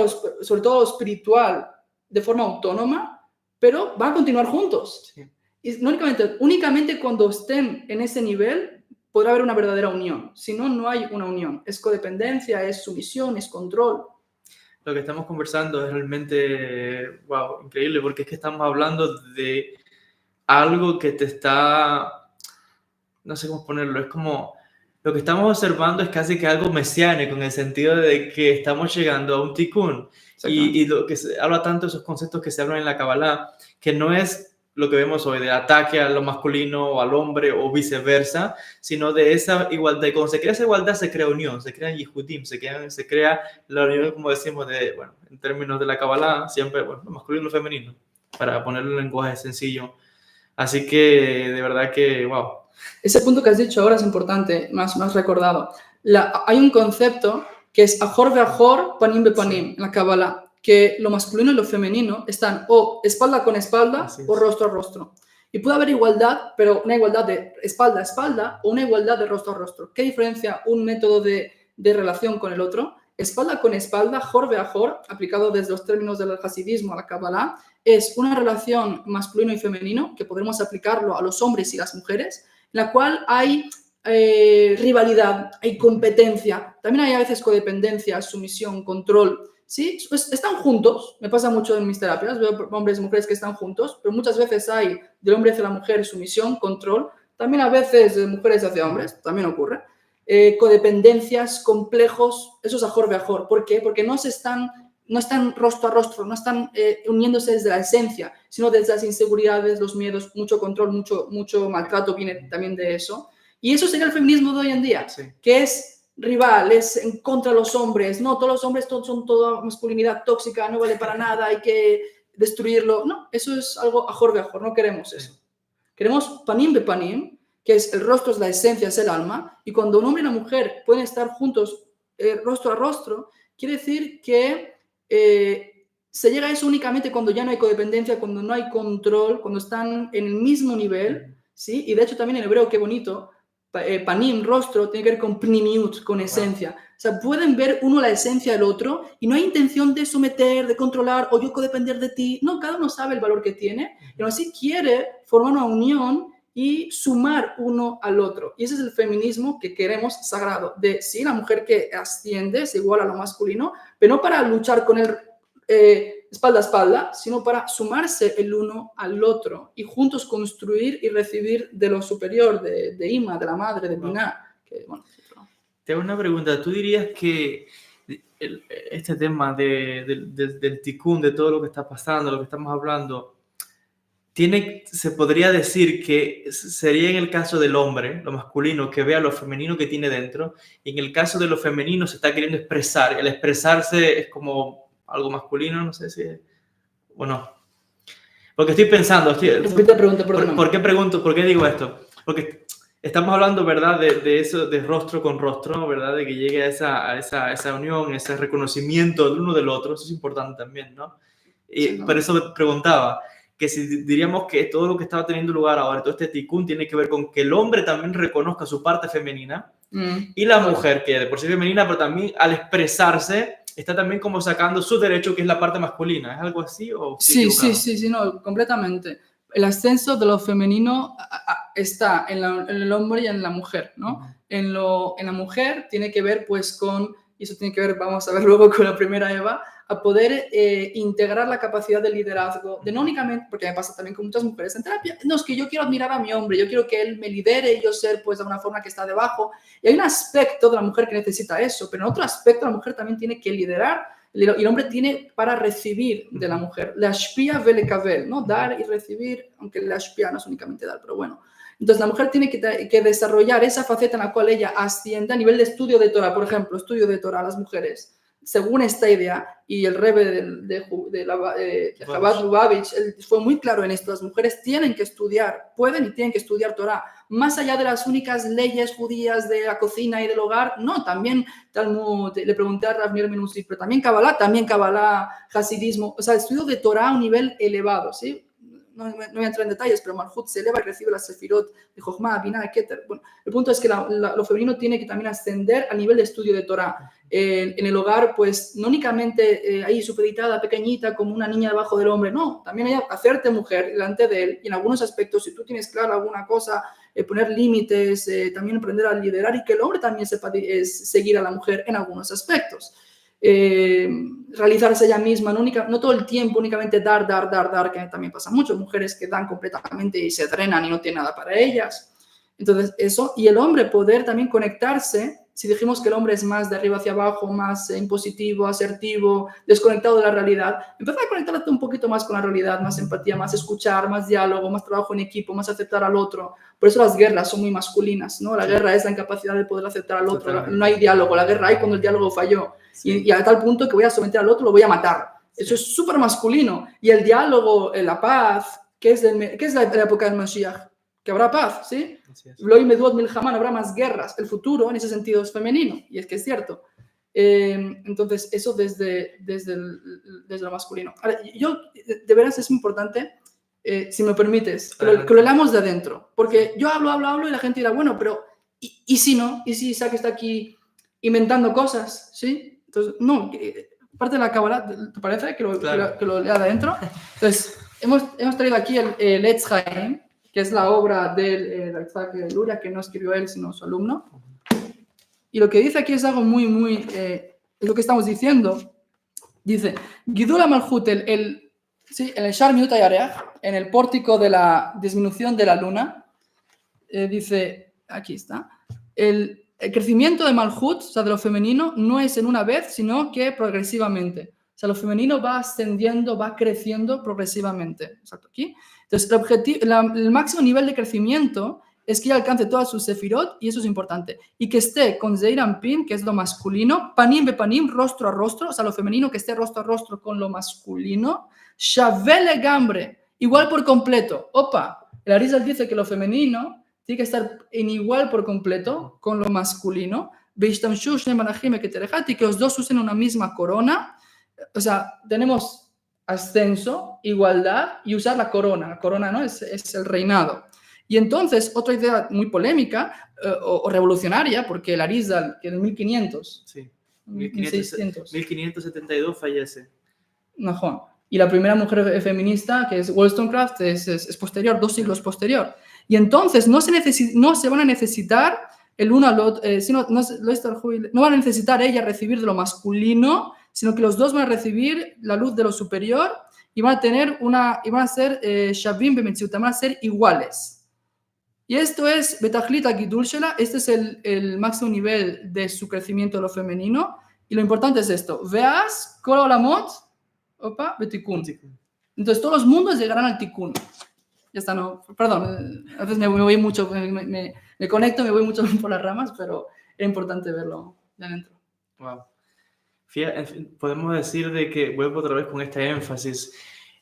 sobre todo a lo espiritual de forma autónoma, pero van a continuar juntos. Sí. Y no únicamente cuando estén en ese nivel podrá haber una verdadera unión. Si no, no hay una unión. Es codependencia, es sumisión, es control. Lo que estamos conversando es realmente, wow, increíble, porque es que estamos hablando de algo que te está, no sé cómo ponerlo, es como, lo que estamos observando es casi que algo mesiánico, en el sentido de que estamos llegando a un tikkun. Y lo que se habla tanto de esos conceptos que se hablan en la Kabbalah, que no es lo que vemos hoy de ataque a lo masculino o al hombre o viceversa, sino de esa igualdad. Y cuando se crea esa igualdad se crea unión, se crea yihudim, se crea la unión, como decimos, bueno, en términos de la Kabbalah, siempre, bueno, lo masculino y lo femenino, para ponerlo en lenguaje sencillo. Así que, de verdad que, wow. Ese punto que has dicho ahora es importante, más recordado. Hay un concepto que es Ahor ve'Ahor, Panim be'Panim, en la Kabbalah, que lo masculino y lo femenino están o espalda con espalda o rostro a rostro. Y puede haber igualdad, pero una igualdad de espalda a espalda o una igualdad de rostro a rostro. ¿Qué diferencia un método de relación con el otro? Espalda con espalda, Ahor ve'Ahor, aplicado desde los términos del hasidismo a la Kabbalah, es una relación masculino y femenino que podremos aplicarlo a los hombres y las mujeres, en la cual hay rivalidad, hay competencia, también hay a veces codependencia, sumisión, control. ¿Sí? Pues están juntos, me pasa mucho en mis terapias, veo hombres y mujeres que están juntos, pero muchas veces hay del hombre hacia la mujer sumisión, control, también a veces de mujeres hacia hombres, también ocurre. Codependencias, complejos, eso es Ahor ve'Ahor. ¿Por qué? Porque no están rostro a rostro, no están uniéndose desde la esencia, sino desde las inseguridades, los miedos, mucho control, mucho maltrato viene también de eso. Y eso sería el feminismo de hoy en día, sí, que es rival, es en contra de los hombres. No, todos los hombres son toda masculinidad tóxica, no vale para nada, hay que destruirlo. No, eso es algo Ahor ve'Ahor, no queremos eso. Queremos Panim be'Panim, que es el rostro, es la esencia, es el alma, y cuando un hombre y una mujer pueden estar juntos rostro a rostro, quiere decir que se llega a eso únicamente cuando ya no hay codependencia, cuando no hay control, cuando están en el mismo nivel, ¿sí? Y de hecho también en hebreo, qué bonito, panim, rostro, tiene que ver con pnimiut, con esencia. Wow. O sea, pueden ver uno la esencia del otro y no hay intención de someter, de controlar o yo codepender de ti. No, cada uno sabe el valor que tiene y aún así quiere formar una unión y sumar uno al otro. Y ese es el feminismo que queremos sagrado, de sí, la mujer que asciende es igual a lo masculino, pero no para luchar con él espalda a espalda, sino para sumarse el uno al otro y juntos construir y recibir de lo superior, de Ima, de la madre, de Binah. Bueno, te hago una pregunta. ¿Tú dirías que este tema del tikkun, de todo lo que está pasando, lo que estamos hablando, se podría decir que sería en el caso del hombre, lo masculino, que vea lo femenino que tiene dentro, y en el caso de lo femenino se está queriendo expresar, el expresarse es como algo masculino, no sé si es, o no. Porque estoy pensando, Repite la pregunta, perdóname. ¿por qué pregunto? ¿Por qué digo esto? Porque estamos hablando, ¿verdad? De eso, de rostro con rostro, ¿verdad? De que llegue a esa unión, ese reconocimiento del uno del otro. Eso es importante también, ¿no? Y Sí, ¿no? por eso me preguntaba que si diríamos que todo lo que estaba teniendo lugar ahora, todo este tikkun, tiene que ver con que el hombre también reconozca su parte femenina y la mujer, que de por sí femenina, pero también al expresarse, está también como sacando su derecho, que es la parte masculina. ¿Es algo así o estoy equivocado? Sí, no, completamente. El ascenso de lo femenino está en el hombre y en la mujer, ¿no? En la mujer tiene que ver, pues, y eso tiene que ver, vamos a ver luego con la primera Eva, a poder integrar la capacidad de liderazgo, de no únicamente, porque me pasa también con muchas mujeres en terapia, no, es que yo quiero admirar a mi hombre, yo quiero que él me lidere y yo ser, pues, de una forma que está debajo. Y hay un aspecto de la mujer que necesita eso, pero en otro aspecto la mujer también tiene que liderar. Y el hombre tiene para recibir de la mujer. La shpia vele kavel, ¿no? Dar y recibir, aunque la shpia no es únicamente dar, pero bueno. Entonces la mujer tiene que desarrollar esa faceta en la cual ella asciende a nivel de estudio de Torah, por ejemplo, estudio de Torah a las mujeres. Según esta idea, y el Rebbe de Chabad Lubavitch, él fue muy claro en esto, las mujeres tienen que estudiar, pueden y tienen que estudiar Torah, más allá de las únicas leyes judías de la cocina y del hogar, no, también Talmud, le pregunté a Rav Mir Menussi, pero también Kabbalah, Hasidismo, o sea, estudio de Torah a un nivel elevado, ¿sí? No voy a entrar en detalles, pero Malhut se eleva y recibe la Sefirot de Jochma, Binah, Keter. Bueno, el punto es que lo femenino tiene que también ascender a nivel de estudio de Torah. En el hogar, pues, no únicamente ahí supeditada, pequeñita, como una niña debajo del hombre, no, también hay hacerte mujer delante de él, y en algunos aspectos, si tú tienes claro alguna cosa, poner límites, también aprender a liderar, y que el hombre también sepa seguir a la mujer en algunos aspectos. Realizarse ella misma, no todo el tiempo únicamente dar, que también pasa mucho, mujeres que dan completamente y se drenan y no tienen nada para ellas. Entonces eso, y el hombre poder también conectarse, si dijimos que el hombre es más de arriba hacia abajo, más impositivo, asertivo, desconectado de la realidad, empezar a conectarte un poquito más con la realidad, más empatía, más escuchar, más diálogo, más trabajo en equipo, más aceptar al otro. Por eso las guerras son muy masculinas, ¿no? La guerra es la incapacidad de poder aceptar al otro. Totalmente. No hay diálogo, la guerra hay cuando el diálogo falló. Sí. Y a tal punto que voy a someter al otro, lo voy a matar. Sí. Eso es súper masculino. Y el diálogo, la paz, ¿qué es la época del Mashiach? Que habrá paz, ¿sí? Habrá más guerras. El futuro, en ese sentido, es femenino. Y es que es cierto. Entonces, eso desde lo masculino. Ahora, yo, de veras, es importante, si me permites, que lo leamos de adentro. Porque yo hablo y la gente dirá, bueno, pero ¿y si no? ¿Y si Isaac está aquí inventando cosas? ¿Sí? Entonces, no, parte de la Kabbalah, ¿te parece? Que lo lea de adentro. Entonces, hemos traído aquí el Etz Haim, que es la obra del Yitzhak Luria, que no escribió él, sino su alumno. Y lo que dice aquí es algo muy, es lo que estamos diciendo. Dice, Gidula Malhut, en el Shar Miut Yareach, en el pórtico de la disminución de la luna, dice, aquí está, el crecimiento de Malhut, o sea, de lo femenino, no es en una vez, sino que progresivamente. O sea, lo femenino va ascendiendo, va creciendo progresivamente. Exacto, aquí. Entonces, el máximo nivel de crecimiento es que ella alcance todas sus sefirot, y eso es importante. Y que esté con Zeir Anpin, que es lo masculino, panim be panim, rostro a rostro, o sea, lo femenino que esté rostro a rostro con lo masculino, shavele gambre, igual por completo. Opa, el Arizal dice que lo femenino tiene que estar en igual por completo con lo masculino, y que los dos usen una misma corona. O sea, tenemos ascenso, igualdad y usar la corona. La corona, ¿no? Es el reinado. Y entonces, otra idea muy polémica o revolucionaria, porque el Arizal, que en 1500, sí, 1572 fallece. No, y la primera mujer feminista, que es Wollstonecraft, es posterior, 2 siglos posterior. Y entonces no se van a necesitar el uno al otro, no van a necesitar ella recibir de lo masculino, sino que los dos van a recibir la luz de lo superior y van a ser Shavim Bemetziut, van a ser iguales. Y esto es Betachlit Gidul Shela, este es el máximo nivel de su crecimiento de lo femenino. Y lo importante es esto: Veas Kol Olamot, opa, Betikun. Entonces todos los mundos llegarán al Tikkun. Ya está, no, perdón, a veces me voy mucho, me conecto, me voy mucho por las ramas, pero era importante verlo de adentro. Wow. Podemos decir de que, vuelvo otra vez con este énfasis,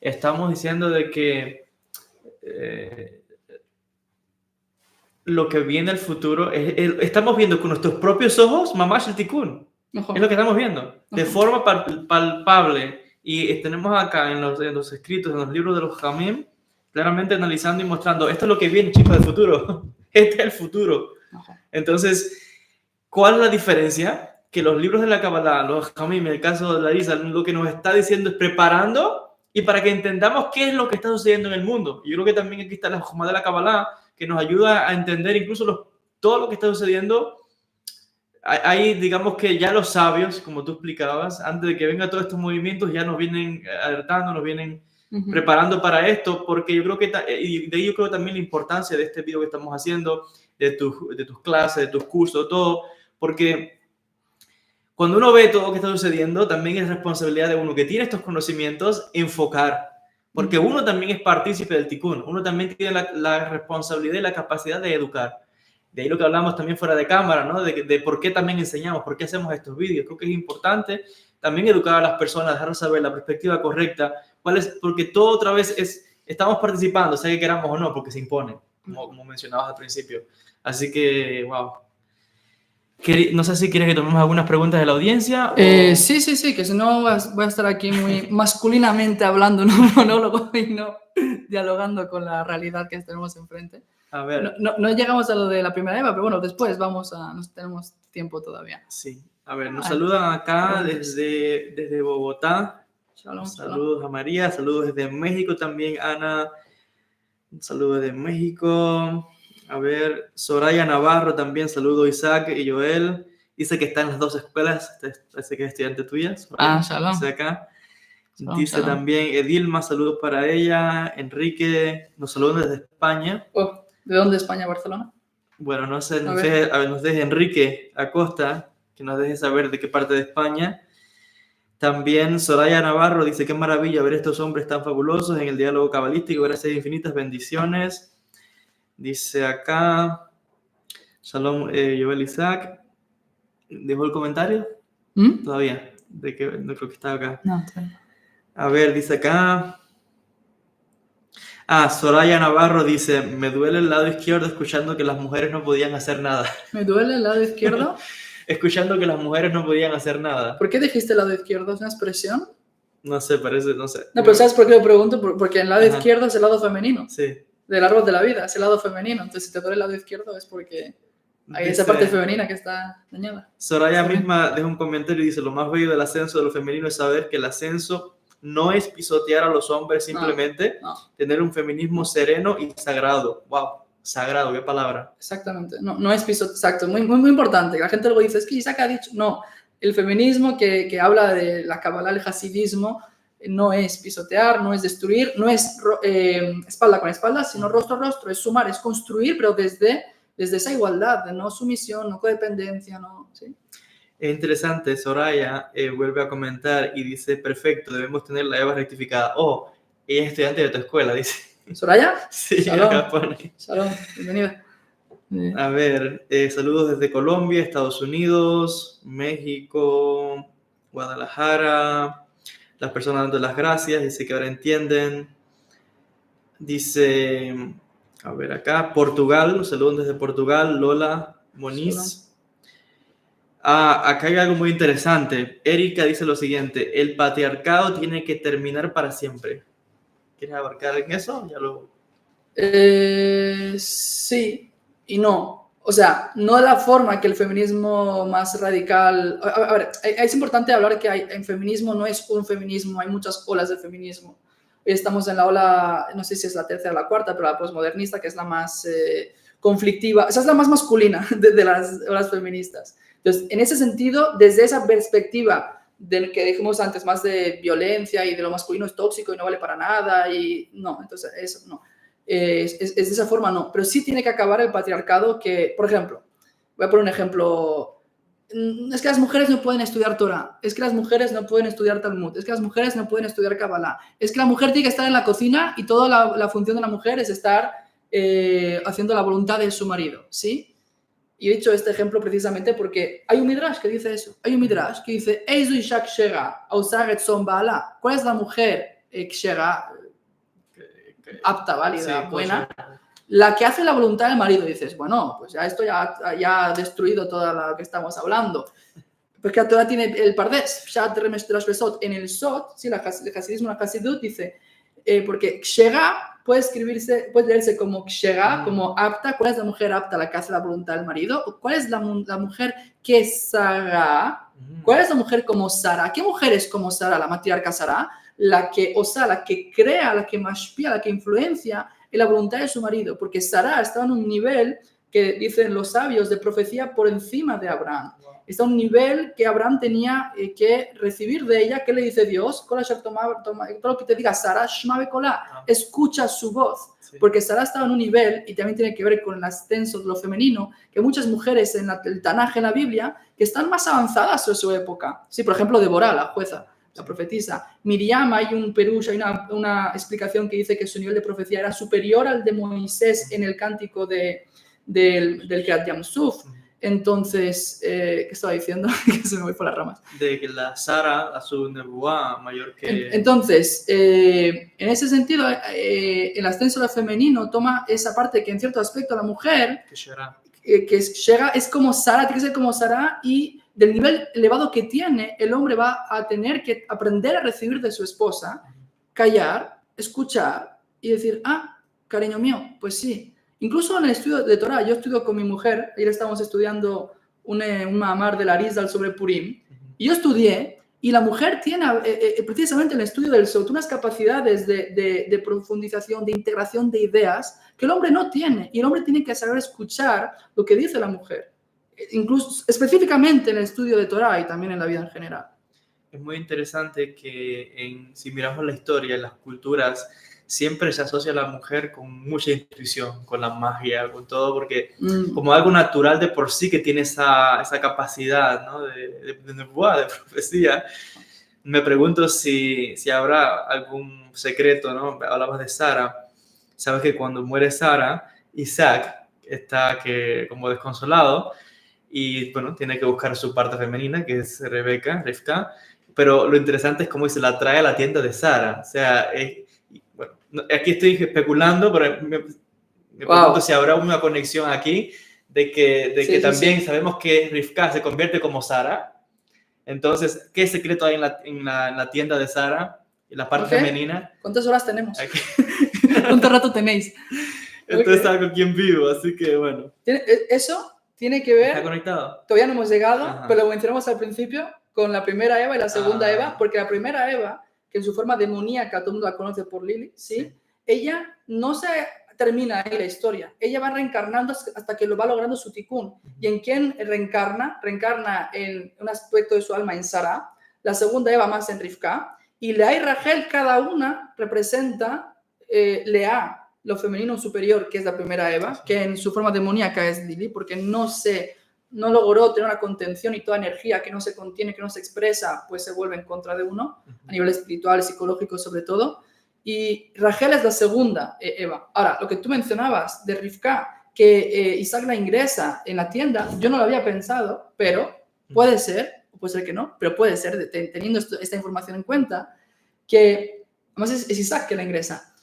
estamos diciendo de que lo que viene el futuro, estamos viendo con nuestros propios ojos Mamash el Tikkun. Es lo que estamos viendo, de forma palpable. Y tenemos acá en los escritos, en los libros de los Jamim, claramente analizando y mostrando, esto es lo que viene, chicos, del futuro. Este es el futuro. Entonces, ¿cuál es la diferencia? Que los libros de la Kabbalah, los Jamim, en el caso de Larisa, lo que nos está diciendo es preparando y para que entendamos qué es lo que está sucediendo en el mundo. Yo creo que también aquí está la Jumá de la Kabbalah, que nos ayuda a entender incluso todo lo que está sucediendo. Hay, digamos que ya los sabios, como tú explicabas, antes de que vengan todos estos movimientos, ya nos vienen alertando, nos vienen preparando para esto, porque yo creo que, y de ahí yo creo también la importancia de este video que estamos haciendo, de tus clases, de tus cursos, todo, porque cuando uno ve todo lo que está sucediendo, también es responsabilidad de uno que tiene estos conocimientos enfocar, porque uno también es partícipe del Tikkun, uno también tiene la responsabilidad y la capacidad de educar. De ahí lo que hablamos también fuera de cámara, ¿no? De por qué también enseñamos, por qué hacemos estos vídeos. Creo que es importante también educar a las personas, dejarles saber la perspectiva correcta, porque todo otra vez estamos participando, sea que queramos o no, porque se impone, como mencionabas al principio. Así que, wow. No sé si quieres que tomemos algunas preguntas de la audiencia. Sí, que si no voy a estar aquí muy masculinamente hablando en un monólogo y no dialogando con la realidad que tenemos enfrente. A ver. No llegamos a lo de la primera Eva, pero bueno, después tenemos tiempo todavía. Sí. A ver, nos saludan acá desde Bogotá. Shalom, saludos a María, saludos desde México también, Ana. Un saludo desde México. A ver, Soraya Navarro también, saludo Isaac y Joel. Dice que está en las dos escuelas, parece que es estudiante tuya. Soraya, shalom. dice acá. Dice también Edilma, saludos para ella. Enrique, nos saludan desde España. ¿De dónde España, Barcelona? Bueno, no sé, nos deje Enrique Acosta, que nos deje saber de qué parte de España. También Soraya Navarro dice, qué maravilla ver estos hombres tan fabulosos en el diálogo cabalístico, gracias infinitas bendiciones. Dice acá, Shalom Joel Isaac, ¿dejó el comentario? Todavía, no creo que está acá. No, a ver, dice acá. Soraya Navarro dice, me duele el lado izquierdo escuchando que las mujeres no podían hacer nada. ¿Me duele el lado izquierdo? Escuchando que las mujeres no podían hacer nada. ¿Por qué dijiste el lado izquierdo? ¿Es una expresión? No sé, no sé. No, pero ¿sabes por qué lo pregunto? Porque el lado izquierdo es el lado femenino. Sí. Del árbol de la vida, es el lado femenino. Entonces, si te duele el lado izquierdo es porque hay esa parte femenina que está dañada. Soraya misma deja un comentario y dice, lo más bello del ascenso de lo femenino es saber que el ascenso no es pisotear a los hombres, simplemente tener un feminismo sereno y sagrado. ¡Wow! Sagrado, qué palabra. Exactamente. No es pisotear, exacto. Muy, muy, muy importante. La gente luego dice, es que Isaac ha dicho, no. El feminismo que habla de la Kabbalah, el hasidismo, no es pisotear, no es destruir, no es espalda con espalda, sino rostro a rostro, es sumar, es construir, pero desde esa igualdad, no sumisión, no codependencia, no, ¿sí? Es interesante, Soraya vuelve a comentar y dice, perfecto, debemos tener la Eva rectificada. Ella es estudiante de tu escuela, dice. ¿Soraya? Sí, Shalom. acá pone. Shalom, bienvenida. A ver, saludos desde Colombia, Estados Unidos, México, Guadalajara. Las personas dando las gracias, dice que ahora entienden. Dice, a ver acá, Portugal, saludos desde Portugal, Lola Moniz. Acá hay algo muy interesante. Erika dice lo siguiente, el patriarcado tiene que terminar para siempre. ¿Quieres abarcar en eso? Sí y no. O sea, no la forma que el feminismo más radical... A ver, es importante hablar que el feminismo no es un feminismo, hay muchas olas de feminismo. Hoy estamos en la ola, no sé si es la tercera o la cuarta, pero la posmodernista, que es la más conflictiva, esa es la más masculina de las olas feministas. Entonces, en ese sentido, desde esa perspectiva del que dijimos antes, más de violencia y de lo masculino es tóxico y no vale para nada, y no, entonces eso no. Es de esa forma, no. Pero sí tiene que acabar el patriarcado que, por ejemplo, voy a poner un ejemplo, es que las mujeres no pueden estudiar Torah, es que las mujeres no pueden estudiar Talmud, es que las mujeres no pueden estudiar Kabbalah, es que la mujer tiene que estar en la cocina y toda la función de la mujer es estar haciendo la voluntad de su marido, ¿sí? Y he dicho este ejemplo precisamente porque hay un midrash que dice eso, hay un midrash que dice ¿cuál es la mujer Kshera, apta, válida, Sí, buena, pues, la que hace la voluntad del marido. Dices, bueno, pues ya esto ya ha destruido todo lo que estamos hablando. Porque la Torah tiene el pardes, Pshat Remesh Trashbesot, en el Sot, sí, el Hasidismo, la Hasidut dice, porque Kshera puede leerse como Kshera, como apta. ¿Cuál es la mujer apta, la que hace la voluntad del marido? ¿Cuál es la mujer que es Sara? ¿Cuál es la mujer como Sara? ¿Qué mujer es como Sara, la matriarca Sara? La que crea, la que mashpia, la que influencia en la voluntad de su marido, porque Sara estaba en un nivel que dicen los sabios de profecía por encima de Abraham. Está a un nivel que Abraham tenía que recibir de ella. ¿Qué le dice Dios? Todo lo que te diga Sara, Shma Bekolá, escucha su voz. Sí. Porque Sara estaba en un nivel, y también tiene que ver con el ascenso de lo femenino, que muchas mujeres en el Tanaj, en la Biblia, que están más avanzadas en su época. Sí, por ejemplo, Deborah, la jueza, la profetisa. Miriam, hay un perush, hay una explicación que dice que su nivel de profecía era superior al de Moisés en el cántico del Kriyat Yam Suf. Entonces, ¿qué estaba diciendo? Que se me voy por las ramas. De que la Sara, a su nebuá mayor que... Entonces, en ese sentido, el ascenso al femenino toma esa parte que en cierto aspecto la mujer, que llega, es como Sara, tiene que ser como Sara, y del nivel elevado que tiene, el hombre va a tener que aprender a recibir de su esposa, callar, escuchar y decir, cariño mío, pues sí. Incluso en el estudio de Torah, yo estudio con mi mujer, ayer estábamos estudiando un mamar de la Arizal sobre Purim, y yo estudié, y la mujer tiene precisamente en el estudio del Sot unas capacidades de profundización, de integración de ideas que el hombre no tiene, y el hombre tiene que saber escuchar lo que dice la mujer, incluso específicamente en el estudio de Torah y también en la vida en general. Es muy interesante que si miramos la historia, las culturas, siempre se asocia a la mujer con mucha intuición, con la magia, con todo, porque como algo natural de por sí que tiene esa capacidad, ¿no? de profecía. Me pregunto si habrá algún secreto, ¿no? Hablabas de Sara. Sabes que cuando muere Sara, Isaac está como desconsolado y, bueno, tiene que buscar su parte femenina, que es Rivka. Pero lo interesante es cómo se la trae a la tienda de Sara. O sea, bueno, aquí estoy especulando, pero me pregunto si habrá una conexión aquí de que también sabemos que Rivka se convierte como Sara. Entonces, ¿qué secreto hay en la tienda de Sara, en la parte femenina? ¿Cuántas horas tenemos? ¿Cuánto rato tenéis? Entonces, algo aquí en vivo, así que bueno. Eso tiene que ver... ¿Está conectado? Todavía no hemos llegado, pero lo mencionamos al principio con la primera Eva y la segunda Eva, porque la primera Eva, que en su forma demoníaca, todo el mundo la conoce por Lili, ¿sí? Ella no se termina ahí la historia. Ella va reencarnando hasta que lo va logrando su tikkun. ¿Y en quién reencarna? Reencarna en un aspecto de su alma en Sara, la segunda Eva más en Rivka, y Lea y Rachel, cada una representa Lea, lo femenino superior, que es la primera Eva, que en su forma demoníaca es Lili, porque no logró tener una contención, y toda energía que no se contiene, que no se expresa, pues se vuelve en contra de uno, a nivel espiritual, psicológico sobre todo. Y Rachel es la segunda Eva. Ahora, lo que tú mencionabas de Rivka, que Isaac la ingresa en la tienda, yo no lo había pensado, pero puede ser, o puede ser que no, pero puede ser, teniendo esta información en cuenta, que además es Isaac que la ingresa.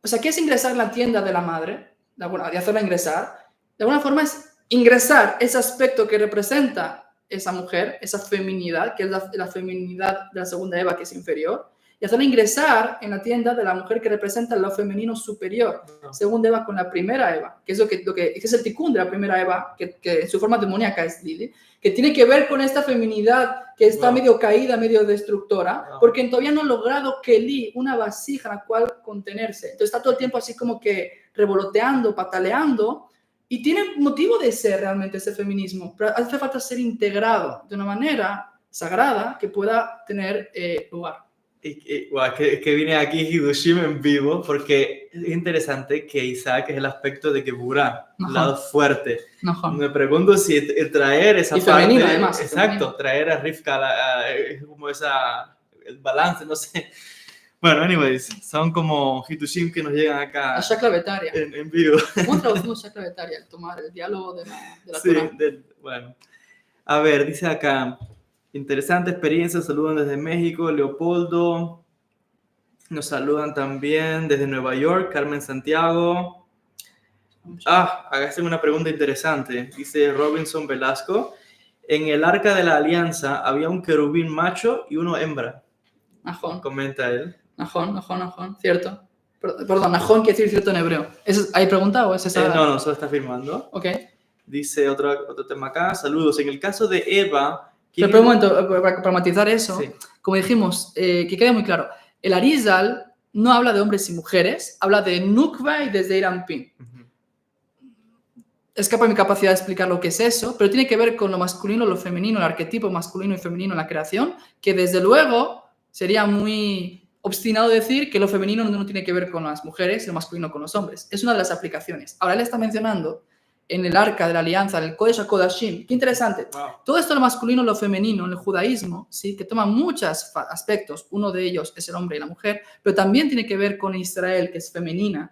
O sea, ¿qué es ingresar en la tienda de la madre? De hacerla ingresar. De alguna forma es ingresar ese aspecto que representa esa mujer, esa feminidad, que es la feminidad de la segunda Eva, que es inferior, y hacerla ingresar en la tienda de la mujer que representa lo femenino superior, segunda Eva con la primera Eva, que es lo que es el tikkun de la primera Eva, que en su forma demoníaca es Lili, que tiene que ver con esta feminidad que está medio caída, medio destructora, porque todavía no ha logrado Kelí, una vasija en la cual contenerse. Entonces está todo el tiempo así como que revoloteando, pataleando, y tiene motivo de ser realmente ese feminismo, pero hace falta ser integrado de una manera sagrada que pueda tener lugar. Que vine aquí Hidushim en vivo, porque es interesante que Isaac es el aspecto de Geburah, el lado fuerte. Me pregunto si traer esa y parte, femenina, además, exacto, femenina. Traer a Rivka como el balance, no sé. Bueno, anyways, son como Hidushim que nos llegan acá a Shakla Betaria en vivo. ¿Cómo traducimos Shakla Betaria? Tomar el diálogo de la sí, Torah. Bueno, a ver, dice acá. Interesante experiencia, saludos desde México, Leopoldo. Nos saludan también desde Nueva York, Carmen Santiago. Acá tengo una pregunta interesante. Dice Robinson Velasco. En el Arca de la Alianza había un querubín macho y uno hembra. Najón. Comenta él. Najón. Cierto. Perdón, Najón quiere decir cierto en hebreo. ¿Hay pregunta o es esa? No, solo está afirmando. Ok. Dice otro tema acá. Saludos. En el caso de Eva... Pero un momento, para matizar eso, Sí. como dijimos, que quede muy claro, el Arizal no habla de hombres y mujeres, habla de Nukva y de Zeir Anpin. Escapa mi capacidad de explicar lo que es eso, pero tiene que ver con lo masculino, lo femenino, el arquetipo masculino y femenino en la creación, que desde luego sería muy obstinado decir que lo femenino no tiene que ver con las mujeres y lo masculino con los hombres. Es una de las aplicaciones. Ahora él está mencionando en el Arca de la Alianza, en el Kodesh HaKodashim. Qué interesante. Wow. Todo esto, lo masculino, lo femenino, en el judaísmo, ¿sí? Que toma muchos aspectos. Uno de ellos es el hombre y la mujer, pero también tiene que ver con Israel, que es femenina.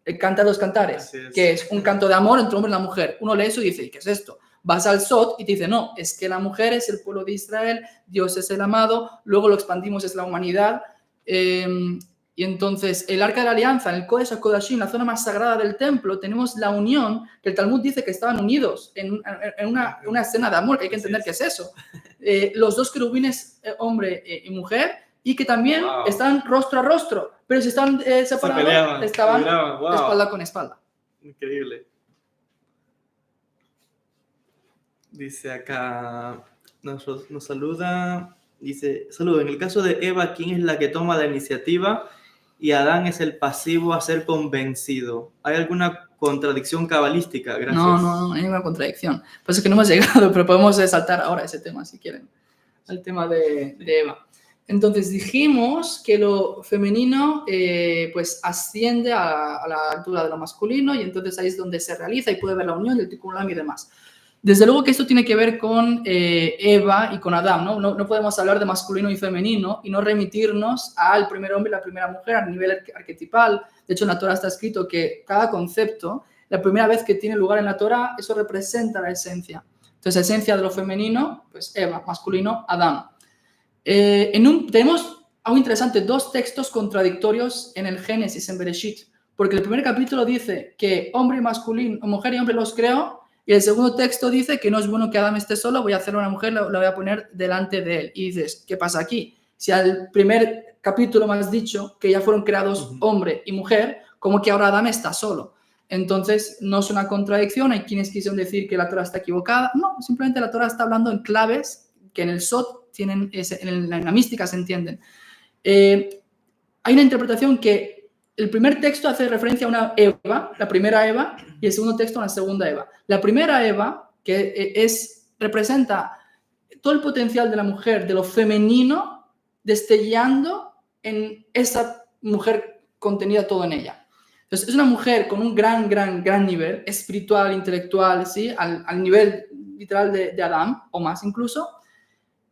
El Canta los Cantares, que es un canto de amor entre hombre y la mujer. Uno lee eso y dice, ¿qué es esto? Vas al Sot y te dice, no, es que la mujer es el pueblo de Israel, Dios es el amado, luego lo expandimos, es la humanidad. Y entonces, el Arca de la Alianza, en el Kodesh HaKodashim, la zona más sagrada del templo, tenemos la unión, que el Talmud dice que estaban unidos en una escena de amor, que hay que entender qué es eso. Los dos querubines, hombre y mujer, y que también están rostro a rostro, pero si están separados, estaban espalda con espalda. Increíble. Dice acá, nos saluda, dice, saludo, en el caso de Eva, ¿quién es la que toma la iniciativa y Adán es el pasivo a ser convencido? ¿Hay alguna contradicción cabalística? Gracias. No hay ninguna contradicción. Pues es que no hemos llegado, pero podemos saltar ahora ese tema, si quieren, al tema de Eva. Entonces dijimos que lo femenino pues asciende a la altura de lo masculino y entonces ahí es donde se realiza y puede ver la unión del tikkun olam y demás. Desde luego que esto tiene que ver con Eva y con Adán, ¿no? No podemos hablar de masculino y femenino y no remitirnos al primer hombre y la primera mujer a nivel arquetipal. De hecho, en la Torah está escrito que cada concepto, la primera vez que tiene lugar en la Torah, eso representa la esencia. Entonces, la esencia de lo femenino, pues Eva, masculino, Adán. Tenemos algo interesante, dos textos contradictorios en el Génesis, en Bereshit, porque el primer capítulo dice que hombre y masculino, mujer y hombre los creó, y el segundo texto dice que no es bueno que Adán esté solo, voy a hacer una mujer, la voy a poner delante de él. Y dices, ¿qué pasa aquí? Si al primer capítulo me has dicho que ya fueron creados hombre y mujer, ¿cómo que ahora Adán está solo? Entonces, no es una contradicción, hay quienes quisieron decir que la Torah está equivocada, no, simplemente la Torah está hablando en claves que en el Sot tienen en la mística se entienden. Hay una interpretación que el primer texto hace referencia a una Eva, la primera Eva, y el segundo texto a una segunda Eva. La primera Eva, que representa todo el potencial de la mujer, de lo femenino, destellando en esa mujer contenida todo en ella. Entonces, es una mujer con un gran nivel espiritual, intelectual, ¿sí? al nivel literal de Adán, o más incluso.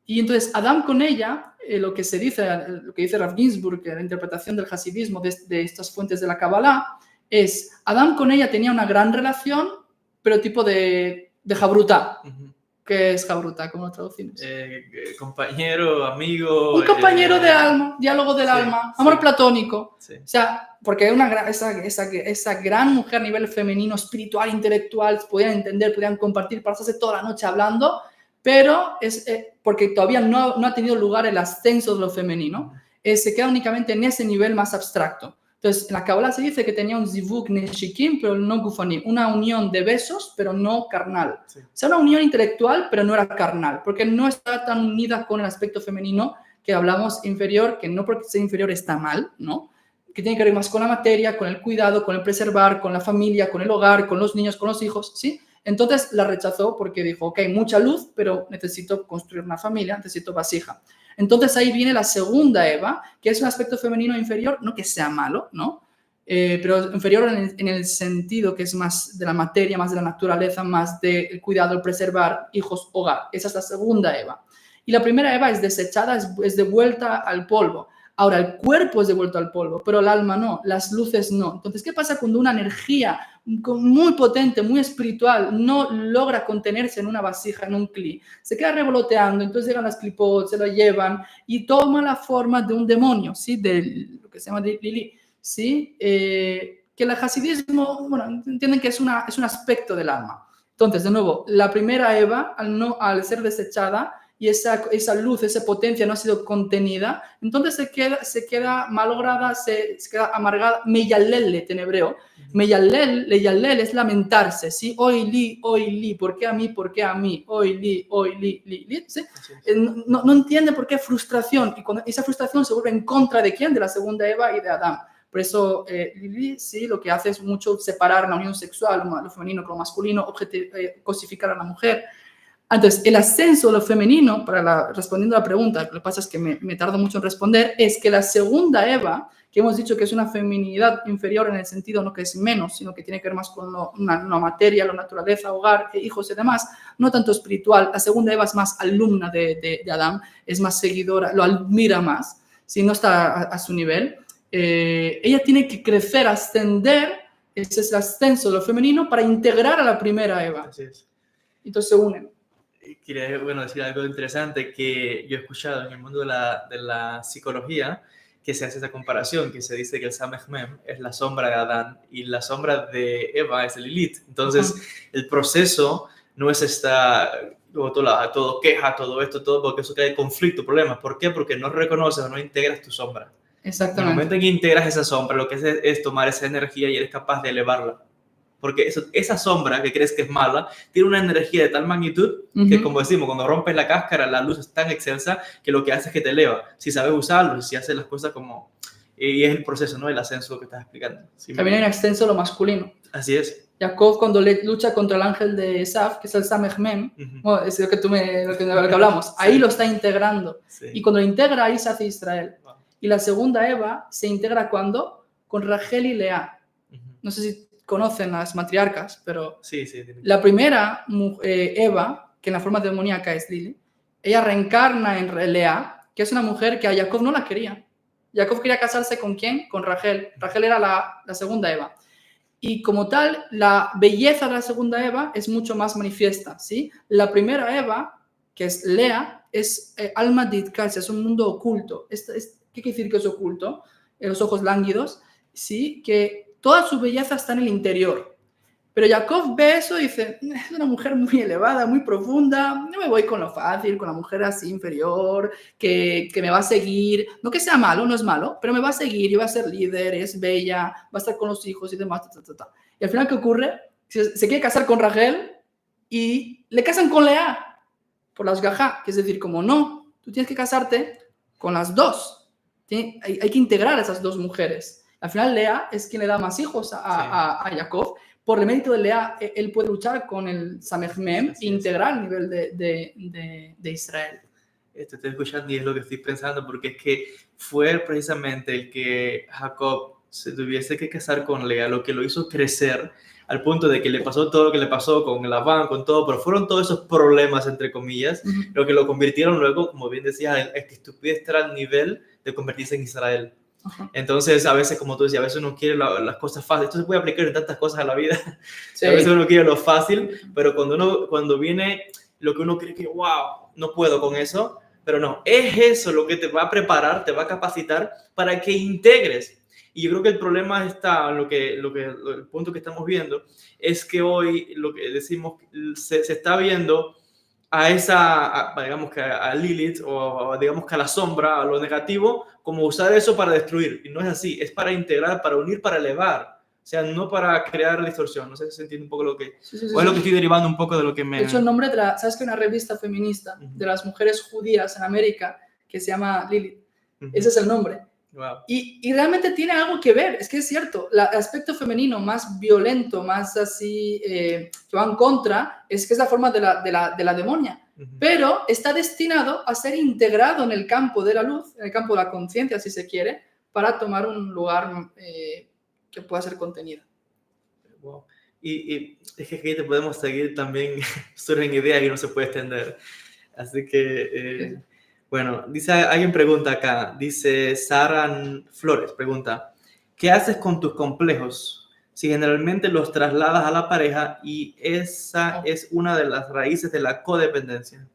Y entonces Adán con ella, lo que dice Rav Ginsburg, la interpretación del hasidismo de estas fuentes de la Kabbalah, es Adán con ella tenía una gran relación, pero tipo de jabruta. ¿Qué es jabruta? ¿Cómo lo traducimos? Compañero, amigo. Un compañero de alma, diálogo del alma, amor platónico. Sí. O sea, porque esa gran mujer a nivel femenino, espiritual, intelectual, podían entender, podían compartir, pasarse toda la noche hablando, pero es porque todavía no ha tenido lugar el ascenso de lo femenino, se queda únicamente en ese nivel más abstracto. Entonces, en la Kabbalah se dice que tenía un zivuk neshikim, pero no gufanim, una unión de besos, pero no carnal. Sí. O sea, una unión intelectual, pero no era carnal, porque no está tan unida con el aspecto femenino que hablamos inferior, que no porque sea inferior está mal, ¿no? Que tiene que ver más con la materia, con el cuidado, con el preservar, con la familia, con el hogar, con los niños, con los hijos, ¿sí? Entonces la rechazó porque dijo, ok, mucha luz, pero necesito construir una familia, necesito vasija. Entonces ahí viene la segunda Eva, que es un aspecto femenino inferior, no que sea malo, ¿no? Pero inferior en el sentido que es más de la materia, más de la naturaleza, más del cuidado, el preservar, hijos, hogar. Esa es la segunda Eva. Y la primera Eva es desechada, es devuelta al polvo. Ahora, el cuerpo es devuelto al polvo, pero el alma no, las luces no. Entonces, ¿qué pasa cuando una energía muy potente, muy espiritual, no logra contenerse en una vasija, en un cli. Se queda revoloteando, entonces llegan las clipot, se lo llevan y toma la forma de un demonio, ¿sí? De lo que se llama de Lili, ¿sí? Que el hasidismo, bueno, entienden que es un aspecto del alma. Entonces, de nuevo, la primera Eva, al ser desechada, y esa luz, esa potencia no ha sido contenida, entonces se queda malograda, se queda amargada, meyalel en hebreo. Meyalel es lamentarse, ¿sí? Hoy li, ¿por qué a mí? ¿Por qué a mí? Hoy li, ¿sí? No entiende por qué frustración, y cuando esa frustración se vuelve en contra de ¿quién? De la segunda Eva y de Adán. Por eso Lili, sí, lo que hace es mucho separar la unión sexual, lo femenino con lo masculino, cosificar a la mujer. Entonces, el ascenso de lo femenino, respondiendo a la pregunta, lo que pasa es que me tardo mucho en responder, es que la segunda Eva, que hemos dicho que es una feminidad inferior en el sentido no que es menos, sino que tiene que ver más con una materia, la naturaleza, hogar, hijos y demás, no tanto espiritual. La segunda Eva es más alumna de Adán, es más seguidora, lo admira más, si no está a su nivel. Ella tiene que crecer, ascender, ese es el ascenso de lo femenino para integrar a la primera Eva. Así es. Entonces se unen. Quería decir algo interesante que yo he escuchado en el mundo de la psicología, que se hace esa comparación, que se dice que el Samech Mem es la sombra de Adán y la sombra de Eva es el Lilith. Entonces, el proceso no es todo queja, todo esto, todo, porque eso trae conflicto, problemas. ¿Por qué? Porque no reconoces o no integras tu sombra. Exactamente. En el momento en que integras esa sombra, lo que es tomar esa energía y eres capaz de elevarla. Porque esa sombra que crees que es mala tiene una energía de tal magnitud que, como decimos, cuando rompes la cáscara, la luz es tan excelsa que lo que hace es que te eleva. Si sabes usarlo, si haces las cosas como... Y es el proceso, ¿no? El ascenso que estás explicando. ¿Sí? También hay un ascenso lo masculino. Así es. Jacob, cuando lucha contra el ángel de Esaf, que es el Samech Mem, bueno, es lo que hablamos, ahí lo está integrando. Sí. Y cuando lo integra, ahí se hace Israel. Wow. Y la segunda Eva se integra ¿cuándo? Con Rachel y Lea. No sé si conocen las matriarcas, pero sí. La primera Eva, que en la forma demoníaca es Lili, ella reencarna en Lea, que es una mujer que a Jacob no la quería. Jacob quería casarse ¿con quién? Con Rachel. Rachel era la segunda Eva. Y como tal, la belleza de la segunda Eva es mucho más manifiesta, ¿sí? La primera Eva, que es Lea, es alma didkas, es un mundo oculto. ¿Qué quiere decir que es oculto? Los ojos lánguidos, ¿sí? Que toda su belleza está en el interior. Pero Jacob ve eso y dice, es una mujer muy elevada, muy profunda, no me voy con lo fácil, con la mujer así inferior, que me va a seguir, no que sea malo, no es malo, pero me va a seguir y va a ser líder, es bella, va a estar con los hijos y demás, Y al final, ¿qué ocurre? Se quiere casar con Rachel y le casan con Lea, por las gajá, que es decir, como no, tú tienes que casarte con las dos, hay que integrar a esas dos mujeres. Al final, Lea es quien le da más hijos a Jacob. Por el mérito de Lea, él puede luchar con el Samech Mem e integrar el nivel de Israel. Te estoy escuchando y es lo que estoy pensando, porque es que fue precisamente el que Jacob se tuviese que casar con Lea lo que lo hizo crecer al punto de que le pasó todo lo que le pasó con Labán, con todo, pero fueron todos esos problemas, entre comillas, lo que lo convirtieron luego, como bien decías, es que estupidez estar al nivel de convertirse en Israel. Entonces, a veces, como tú decías, a veces uno quiere las cosas fáciles. Esto se puede aplicar en tantas cosas a la vida. Sí. A veces uno quiere lo fácil, pero cuando viene lo que uno cree que, wow, no puedo con eso, pero no, es eso lo que te va a preparar, te va a capacitar para que integres. Y yo creo que el problema está en el punto que estamos viendo, es que hoy lo que decimos, se está viendo digamos que a Lilith, o digamos que a la sombra, a lo negativo, como usar eso para destruir. Y no es así, es para integrar, para unir, para elevar. O sea, no para crear distorsión. No sé si se entiende un poco lo que... Sí. O es lo que estoy derivando un poco de lo que me... De hecho, el nombre de ¿sabes que una revista feminista de las mujeres judías en América que se llama Lilith? Ese es el nombre. Wow. Y realmente tiene algo que ver, es que es cierto, el aspecto femenino más violento, más así, que va en contra, es que es la forma de la demonia, pero está destinado a ser integrado en el campo de la luz, en el campo de la conciencia, si se quiere, para tomar un lugar que pueda ser contenido. Wow. Y es que aquí te podemos seguir también, surgen ideas y no se puede extender, así que... Sí. Bueno, alguien pregunta acá, dice Sara Flores, pregunta, ¿qué haces con tus complejos? si generalmente los trasladas a la pareja y esa es una de las raíces de la codependencia.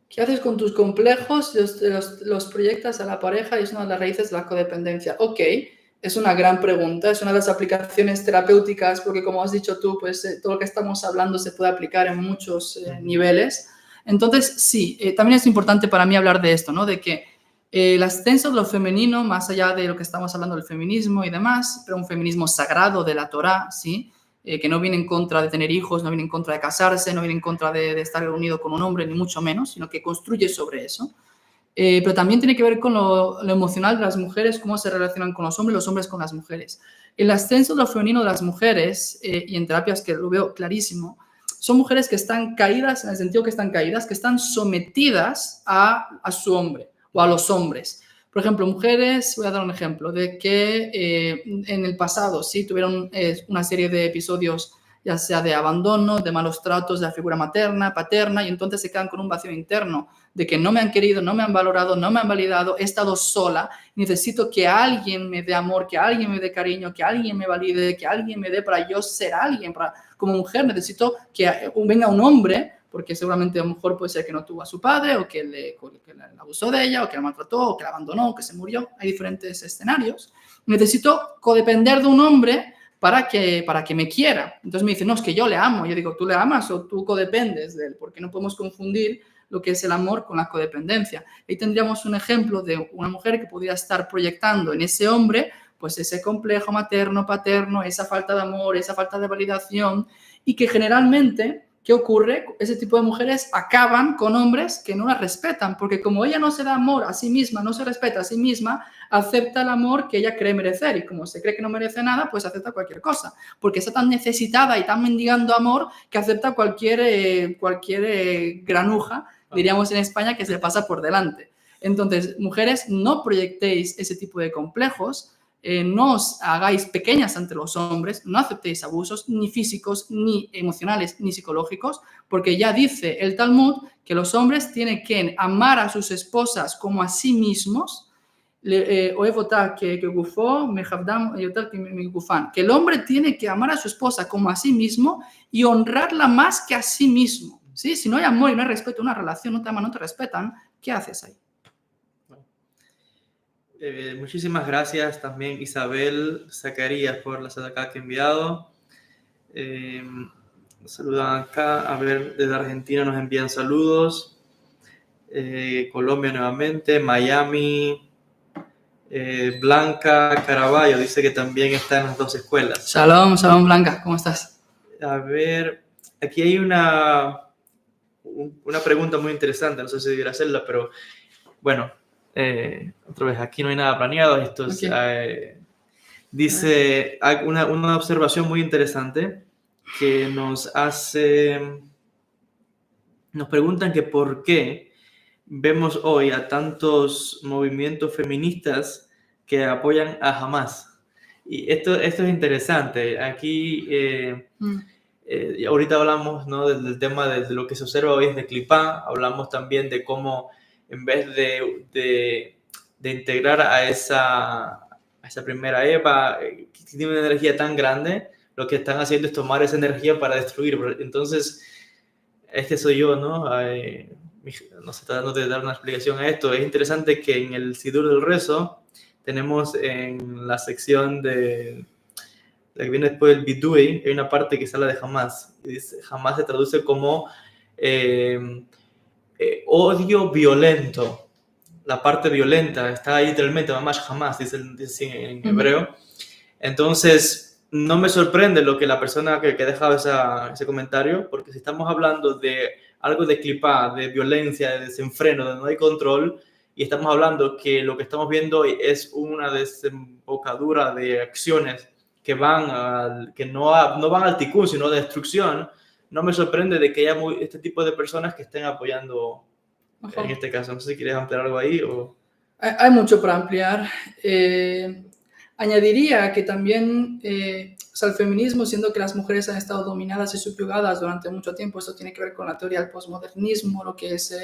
¿Qué haces con tus complejos? Los proyectas a la pareja y es una de las raíces de la codependencia. Ok, es una gran pregunta, es una de las aplicaciones terapéuticas, porque como has dicho tú, pues todo lo que estamos hablando se puede aplicar en muchos niveles. Entonces, sí, también es importante para mí hablar de esto, ¿no? De que el ascenso de lo femenino, más allá de lo que estamos hablando del feminismo y demás, pero un feminismo sagrado de la Torá, ¿sí? Que no viene en contra de tener hijos, no viene en contra de casarse, no viene en contra de estar unido con un hombre, ni mucho menos, sino que construye sobre eso. Pero también tiene que ver con lo emocional de las mujeres, cómo se relacionan con los hombres con las mujeres. El ascenso de lo femenino de las mujeres, y en terapias que lo veo clarísimo, son mujeres que están caídas, en el sentido que están caídas, que están sometidas a su hombre o a los hombres. Por ejemplo, mujeres, voy a dar un ejemplo, de que en el pasado sí tuvieron una serie de episodios, ya sea de abandono, de malos tratos de la figura materna, paterna, y entonces se quedan con un vacío interno de que no me han querido, no me han valorado, no me han validado, he estado sola, necesito que alguien me dé amor, que alguien me dé cariño, que alguien me valide, que alguien me dé para yo ser alguien, como mujer necesito que venga un hombre, porque seguramente a lo mejor puede ser que no tuvo a su padre, o que le abusó de ella, o que la maltrató, o que la abandonó, o que se murió. Hay diferentes escenarios. Necesito codepender de un hombre para que me quiera. Entonces me dicen, no, es que yo le amo. Yo digo, ¿tú le amas o tú codependes de él? Porque no podemos confundir lo que es el amor con la codependencia. Ahí tendríamos un ejemplo de una mujer que podría estar proyectando en ese hombre pues ese complejo materno, paterno, esa falta de amor, esa falta de validación, y que generalmente, ¿qué ocurre? Ese tipo de mujeres acaban con hombres que no la respetan, porque como ella no se da amor a sí misma, no se respeta a sí misma, acepta el amor que ella cree merecer, y como se cree que no merece nada, pues acepta cualquier cosa, porque está tan necesitada y tan mendigando amor que acepta cualquier granuja, diríamos en España, que se le pasa por delante. Entonces, mujeres, no proyectéis ese tipo de complejos, no os hagáis pequeñas ante los hombres, no aceptéis abusos ni físicos, ni emocionales, ni psicológicos, porque ya dice el Talmud que los hombres tienen que amar a sus esposas como a sí mismos, que el hombre tiene que amar a su esposa como a sí mismo y honrarla más que a sí mismo, ¿sí? Si no hay amor y no hay respeto, una relación, no te aman, no te respetan, ¿qué haces ahí? Muchísimas gracias también Isabel Zacarías por la sadaká que ha enviado. Saludan acá, a ver, desde Argentina nos envían saludos. Colombia nuevamente, Miami, Blanca Caraballo dice que también está en las dos escuelas. Shalom, shalom Blanca, ¿cómo estás? A ver, aquí hay una pregunta muy interesante, no sé si debiera hacerla, pero bueno, otra vez, aquí no hay nada planeado. Esto es, dice una observación muy interesante que nos preguntan que por qué vemos hoy a tantos movimientos feministas que apoyan a Hamas. Y esto es interesante. Aquí ahorita hablamos, ¿no?, del tema de lo que se observa hoy desde Clipá. Hablamos también de cómo en vez de integrar a esa primera Eva, que tiene una energía tan grande, lo que están haciendo es tomar esa energía para destruir. Entonces, soy yo, ¿no? No sé, tratando de dar una explicación a esto. Es interesante que en el Sidur del Rezo tenemos en la sección de la que viene después del Bidui, hay una parte que sale de Hamas. Y dice, Hamas se traduce como odio violento. La parte violenta está ahí literalmente, mamash Hamas, dice en hebreo. Entonces, no me sorprende lo que la persona que dejaba ese comentario, porque si estamos hablando de algo de clipá, de violencia, de desenfreno, donde no hay control, y estamos hablando que lo que estamos viendo hoy es una desembocadura de acciones que no van al tikkun, sino a destrucción, no me sorprende de que haya este tipo de personas que estén apoyando en este caso. No sé si quieres ampliar algo ahí o... Hay mucho para ampliar. Añadiría que también el feminismo, siendo que las mujeres han estado dominadas y subyugadas durante mucho tiempo, esto tiene que ver con la teoría del posmodernismo, lo que es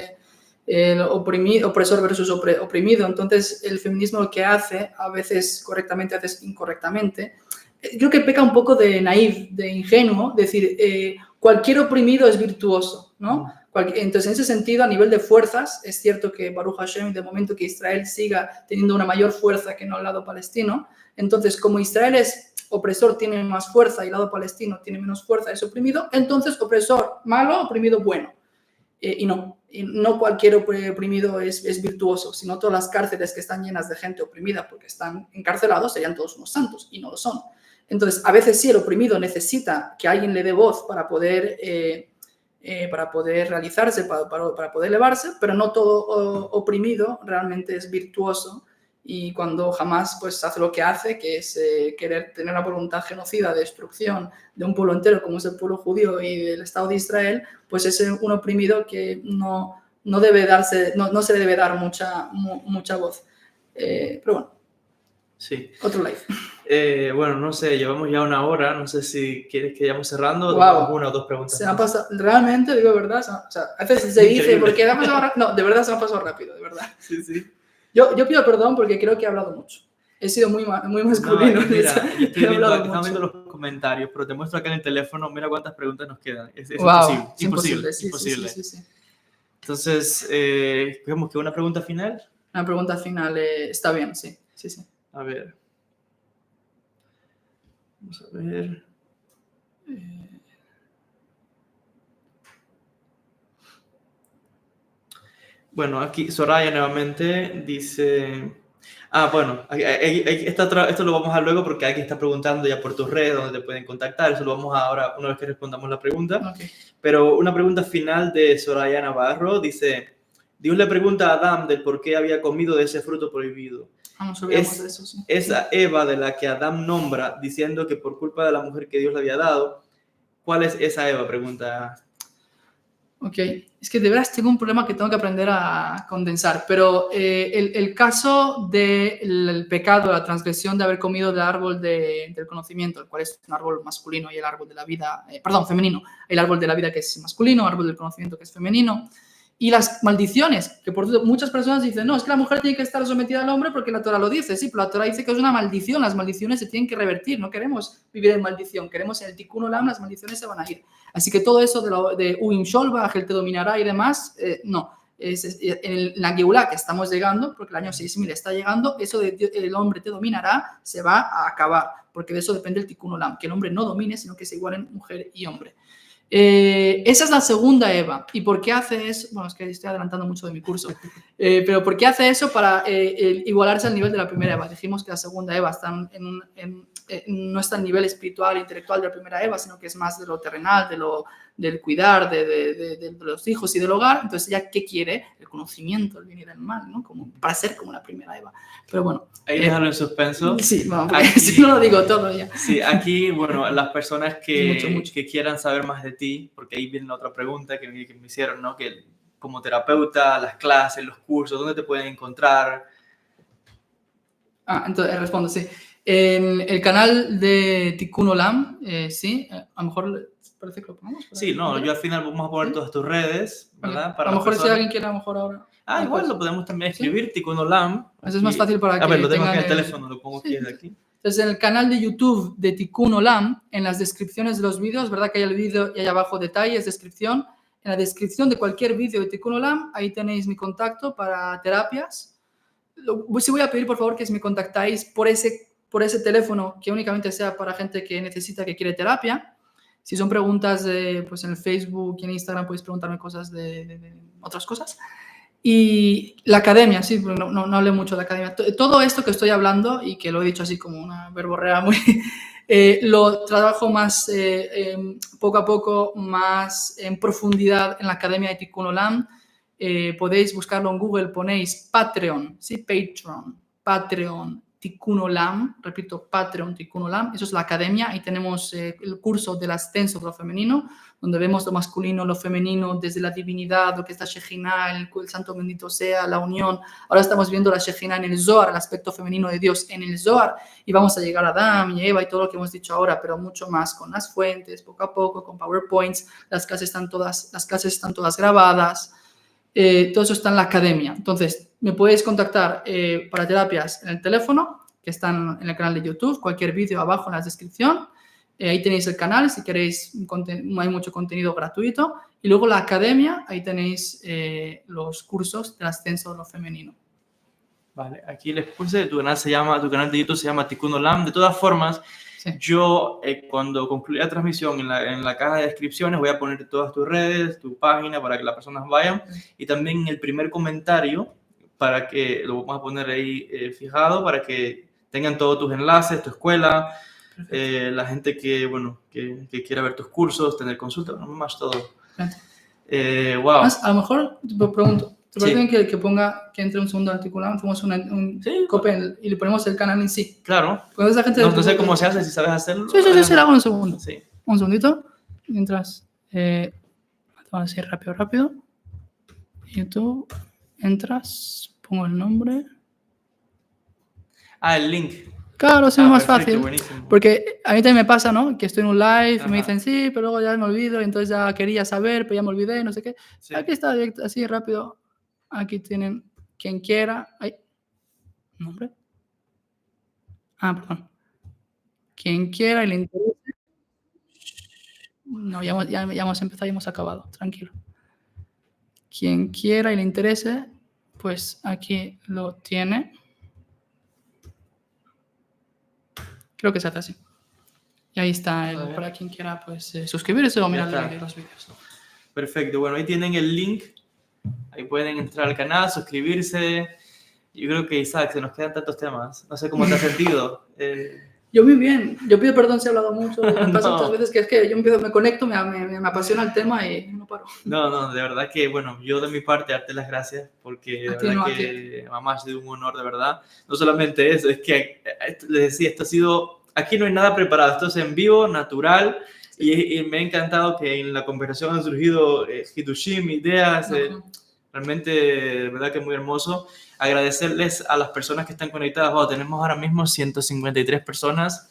el opresor versus oprimido. Entonces, el feminismo lo que hace, a veces correctamente, a veces incorrectamente, creo que peca un poco de naif, de ingenuo, decir, cualquier oprimido es virtuoso, ¿no? Entonces, en ese sentido, a nivel de fuerzas, es cierto que Baruch Hashem, de momento que Israel siga teniendo una mayor fuerza que no el lado palestino, entonces, como Israel es opresor, tiene más fuerza y el lado palestino tiene menos fuerza, es oprimido, entonces opresor malo, oprimido bueno. Y no cualquier oprimido es virtuoso, sino todas las cárceles que están llenas de gente oprimida porque están encarcelados serían todos unos santos, y no lo son. Entonces, a veces sí, el oprimido necesita que alguien le dé voz para poder realizarse, para poder elevarse, pero no todo oprimido realmente es virtuoso, y cuando Hamás pues hace lo que hace, que es querer tener la voluntad genocida de destrucción de un pueblo entero como es el pueblo judío y del Estado de Israel, pues es un oprimido que no debe darse, no se le debe dar mucha voz. Pero bueno, sí. Otro live. Bueno, no sé, llevamos ya 1 hora, no sé si quieres que vayamos cerrando Wow. o 1 o 2 preguntas. Se me ha pasado, realmente, digo verdad, o sea, a veces se dice, porque se me ha pasado rápido, no, de verdad se me ha pasado rápido, de verdad. Sí, sí. Yo pido perdón porque creo que he hablado mucho. He sido muy masculino. No, mira, yo estoy viendo los comentarios, pero te muestro acá en el teléfono, mira cuántas preguntas nos quedan. Es wow, imposible. Sí, imposible. Sí. Entonces, digamos que una pregunta final. Una pregunta final está bien, sí. A ver. Vamos a ver. Bueno, aquí Soraya nuevamente dice... bueno, esto lo vamos a luego porque alguien está preguntando ya por tus redes donde te pueden contactar. Eso lo vamos a ahora una vez que respondamos la pregunta. Okay. Pero una pregunta final de Soraya Navarro dice... Dios le pregunta a Adán del por qué había comido de ese fruto prohibido. De eso, sí. Esa Eva de la que Adán nombra diciendo que por culpa de la mujer que Dios le había dado, ¿cuál es esa Eva? Pregunta. Ok, es que de veras tengo un problema que tengo que aprender a condensar, pero el caso del pecado, la transgresión de haber comido del árbol del conocimiento, el cual es un árbol masculino, y el árbol de la vida, femenino, el árbol de la vida que es masculino, árbol del conocimiento que es femenino, y las maldiciones, que por muchas personas dicen, no, es que la mujer tiene que estar sometida al hombre porque la Torah lo dice. Sí, pero la Torah dice que es una maldición, las maldiciones se tienen que revertir, no queremos vivir en maldición, queremos en el Tikkun Olam, las maldiciones se van a ir. Así que todo eso de Uim Sholbach, él te dominará y demás, no. En la Geulá que estamos llegando, porque el año 6000 está llegando, eso de el hombre te dominará se va a acabar, porque de eso depende el Tikkun Olam, que el hombre no domine, sino que se igualen mujer y hombre. Esa es la segunda Eva. ¿Y por qué hace eso? Bueno, es que estoy adelantando mucho de mi curso. Pero ¿por qué hace eso? Para igualarse al nivel de la primera Eva. Dijimos que la segunda Eva no está al nivel espiritual e intelectual de la primera Eva, sino que es más de lo terrenal, del cuidar, de los hijos y del hogar. Entonces, ¿ella qué quiere? El conocimiento, el bien y el mal, ¿no? Para ser como la primera Eva. Pero bueno. Ahí déjalo en suspenso. Sí, vamos, aquí, si no lo digo todo ya. Sí, aquí, bueno, las personas que quieran saber más de ti, porque ahí viene la otra pregunta que me hicieron, ¿no? Que como terapeuta, las clases, los cursos, ¿dónde te pueden encontrar? Entonces respondo, sí. En el canal de Tikkun Olam, sí, a lo mejor parece que lo ponemos. Sí, no, yo al final vamos a poner todas tus redes, ¿verdad? Para a lo mejor si alguien quiere, a lo mejor ahora. Igual lo podemos también escribir, ¿sí? Tikkun Olam. Eso es más fácil para que a ver, lo tengo aquí en el teléfono, lo pongo aquí desde aquí. Entonces, en el canal de YouTube de Tikkun Olam, en las descripciones de los vídeos, ¿verdad? Que hay el vídeo y hay abajo detalles, descripción. En la descripción de cualquier vídeo de Tikkun Olam, ahí tenéis mi contacto para terapias. Sí voy a pedir, por favor, que me contactáis por ese teléfono, que únicamente sea para gente que necesita, que quiere terapia. Si son preguntas pues en el Facebook y en Instagram, podéis preguntarme cosas de otras cosas. Y la academia, sí, no hablé mucho de la academia. Todo esto que estoy hablando, y que lo he dicho así como una verborrea muy... lo trabajo más poco a poco, más en profundidad en la academia de Tikkun Olam. Podéis buscarlo en Google, ponéis Patreon, ¿sí? Patreon, Tikkun Olam, repito, Patreon, Tikkun Olam, eso es la academia. Ahí tenemos el curso del ascenso de lo femenino, donde vemos lo masculino, lo femenino, desde la divinidad, lo que es la Shejina, el santo bendito sea, la unión. Ahora estamos viendo la Shejina en el Zohar, el aspecto femenino de Dios en el Zohar, y vamos a llegar a Adán y Eva y todo lo que hemos dicho ahora, pero mucho más con las fuentes, poco a poco, con PowerPoints. Las clases están todas grabadas. Todo eso está en la academia. Entonces, me podéis contactar para terapias en el teléfono, que están en el canal de YouTube, cualquier vídeo abajo en la descripción. Ahí tenéis el canal, si queréis, hay mucho contenido gratuito. Y luego la academia, ahí tenéis los cursos del ascenso de lo femenino. Vale, aquí les puse, tu canal de YouTube se llama Tikkun Olam. De todas formas, sí, yo cuando concluya la transmisión en la caja de descripciones voy a poner todas tus redes, tu página para que las personas vayan, y también en el primer comentario, para que lo vamos a poner ahí fijado, para que tengan todos tus enlaces, tu escuela, la gente que quiera ver tus cursos, tener consultas, más todo. Wow. A lo mejor te pregunto, ¿te parece bien que ponga, que entre un segundo artículo, hacemos un copy y le ponemos el canal en sí? Claro. Pues esa gente no sé cómo se hace, si sabes hacerlo. Sí, lo hago en un segundo. Sí. Un segundito. Mientras, así rápido. YouTube, entras, pongo el nombre. El link. Claro, es más fácil. Buenísimo. Porque a mí también me pasa, ¿no? Que estoy en un live y me dicen sí, pero luego ya me olvido y entonces ya quería saber, pero ya me olvidé, no sé qué. Sí. Aquí está directo, así rápido. Aquí tienen quien quiera. ¿Nombre? Perdón. Quien quiera y le interese. No, ya hemos empezado y hemos acabado. Tranquilo. Quien quiera y le interese, pues aquí lo tiene. Creo que se hace así. Y ahí está para quien quiera pues suscribirse o mirar los vídeos. Perfecto. Bueno, ahí tienen el link. Ahí pueden entrar al canal, suscribirse. Yo creo que, Isaac, se nos quedan tantos temas. No sé cómo te has sentido. Yo muy bien. Yo pido perdón si he hablado mucho. Me pasa muchas veces que es que yo me conecto, me apasiona el tema y no paro. No, de verdad que, bueno, yo de mi parte darte las gracias porque de verdad que mamá ha sido un honor, de verdad. No solamente eso, es que les decía, esto ha sido, aquí no hay nada preparado, esto es en vivo, natural, y me ha encantado que en la conversación han surgido Hiddushim, ideas, realmente, de verdad que es muy hermoso. Agradecerles a las personas que están conectadas. Wow, tenemos ahora mismo 153 personas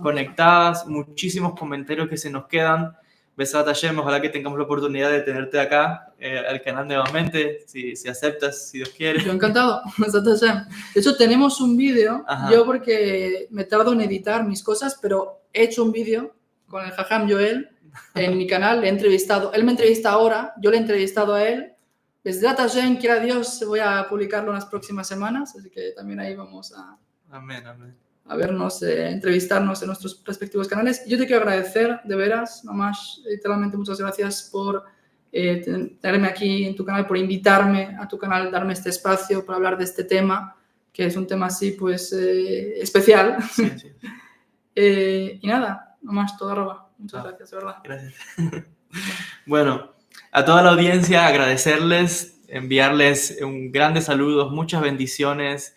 conectadas, muchísimos comentarios que se nos quedan. Besat Hashem, ojalá que tengamos la oportunidad de tenerte acá al canal nuevamente, si aceptas, si Dios quiere. Yo encantado, Besat Hashem. De hecho, tenemos un vídeo, yo porque me tardo en editar mis cosas, pero he hecho un vídeo con el Jajam Joel en mi canal, le he entrevistado, él me entrevista ahora, yo le he entrevistado a él. Besat Hashem, quiera Dios, voy a publicarlo en las próximas semanas, así que también ahí vamos a... Amén. A vernos, entrevistarnos en nuestros respectivos canales. Yo te quiero agradecer, de veras, nomás, literalmente muchas gracias por tenerme aquí en tu canal, por invitarme a tu canal, darme este espacio para hablar de este tema, que es un tema así, pues, especial. Sí. Y nada, nomás, todo arroba. Muchas gracias, de verdad. Gracias. Bueno, a toda la audiencia, agradecerles, enviarles un grandes saludos, muchas bendiciones.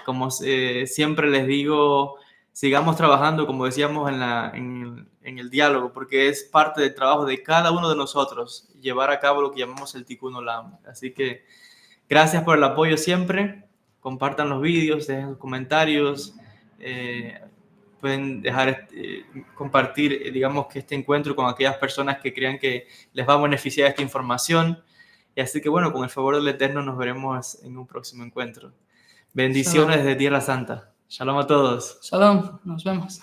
Como siempre les digo, sigamos trabajando, como decíamos en el diálogo, porque es parte del trabajo de cada uno de nosotros, llevar a cabo lo que llamamos el Tikkun Olam. Así que gracias por el apoyo siempre, compartan los vídeos, dejen sus comentarios, pueden compartir, digamos, que este encuentro con aquellas personas que crean que les va a beneficiar esta información. Y así que bueno, con el favor del Eterno nos veremos en un próximo encuentro. Bendiciones de Tierra Santa. Shalom a todos. Shalom, nos vemos.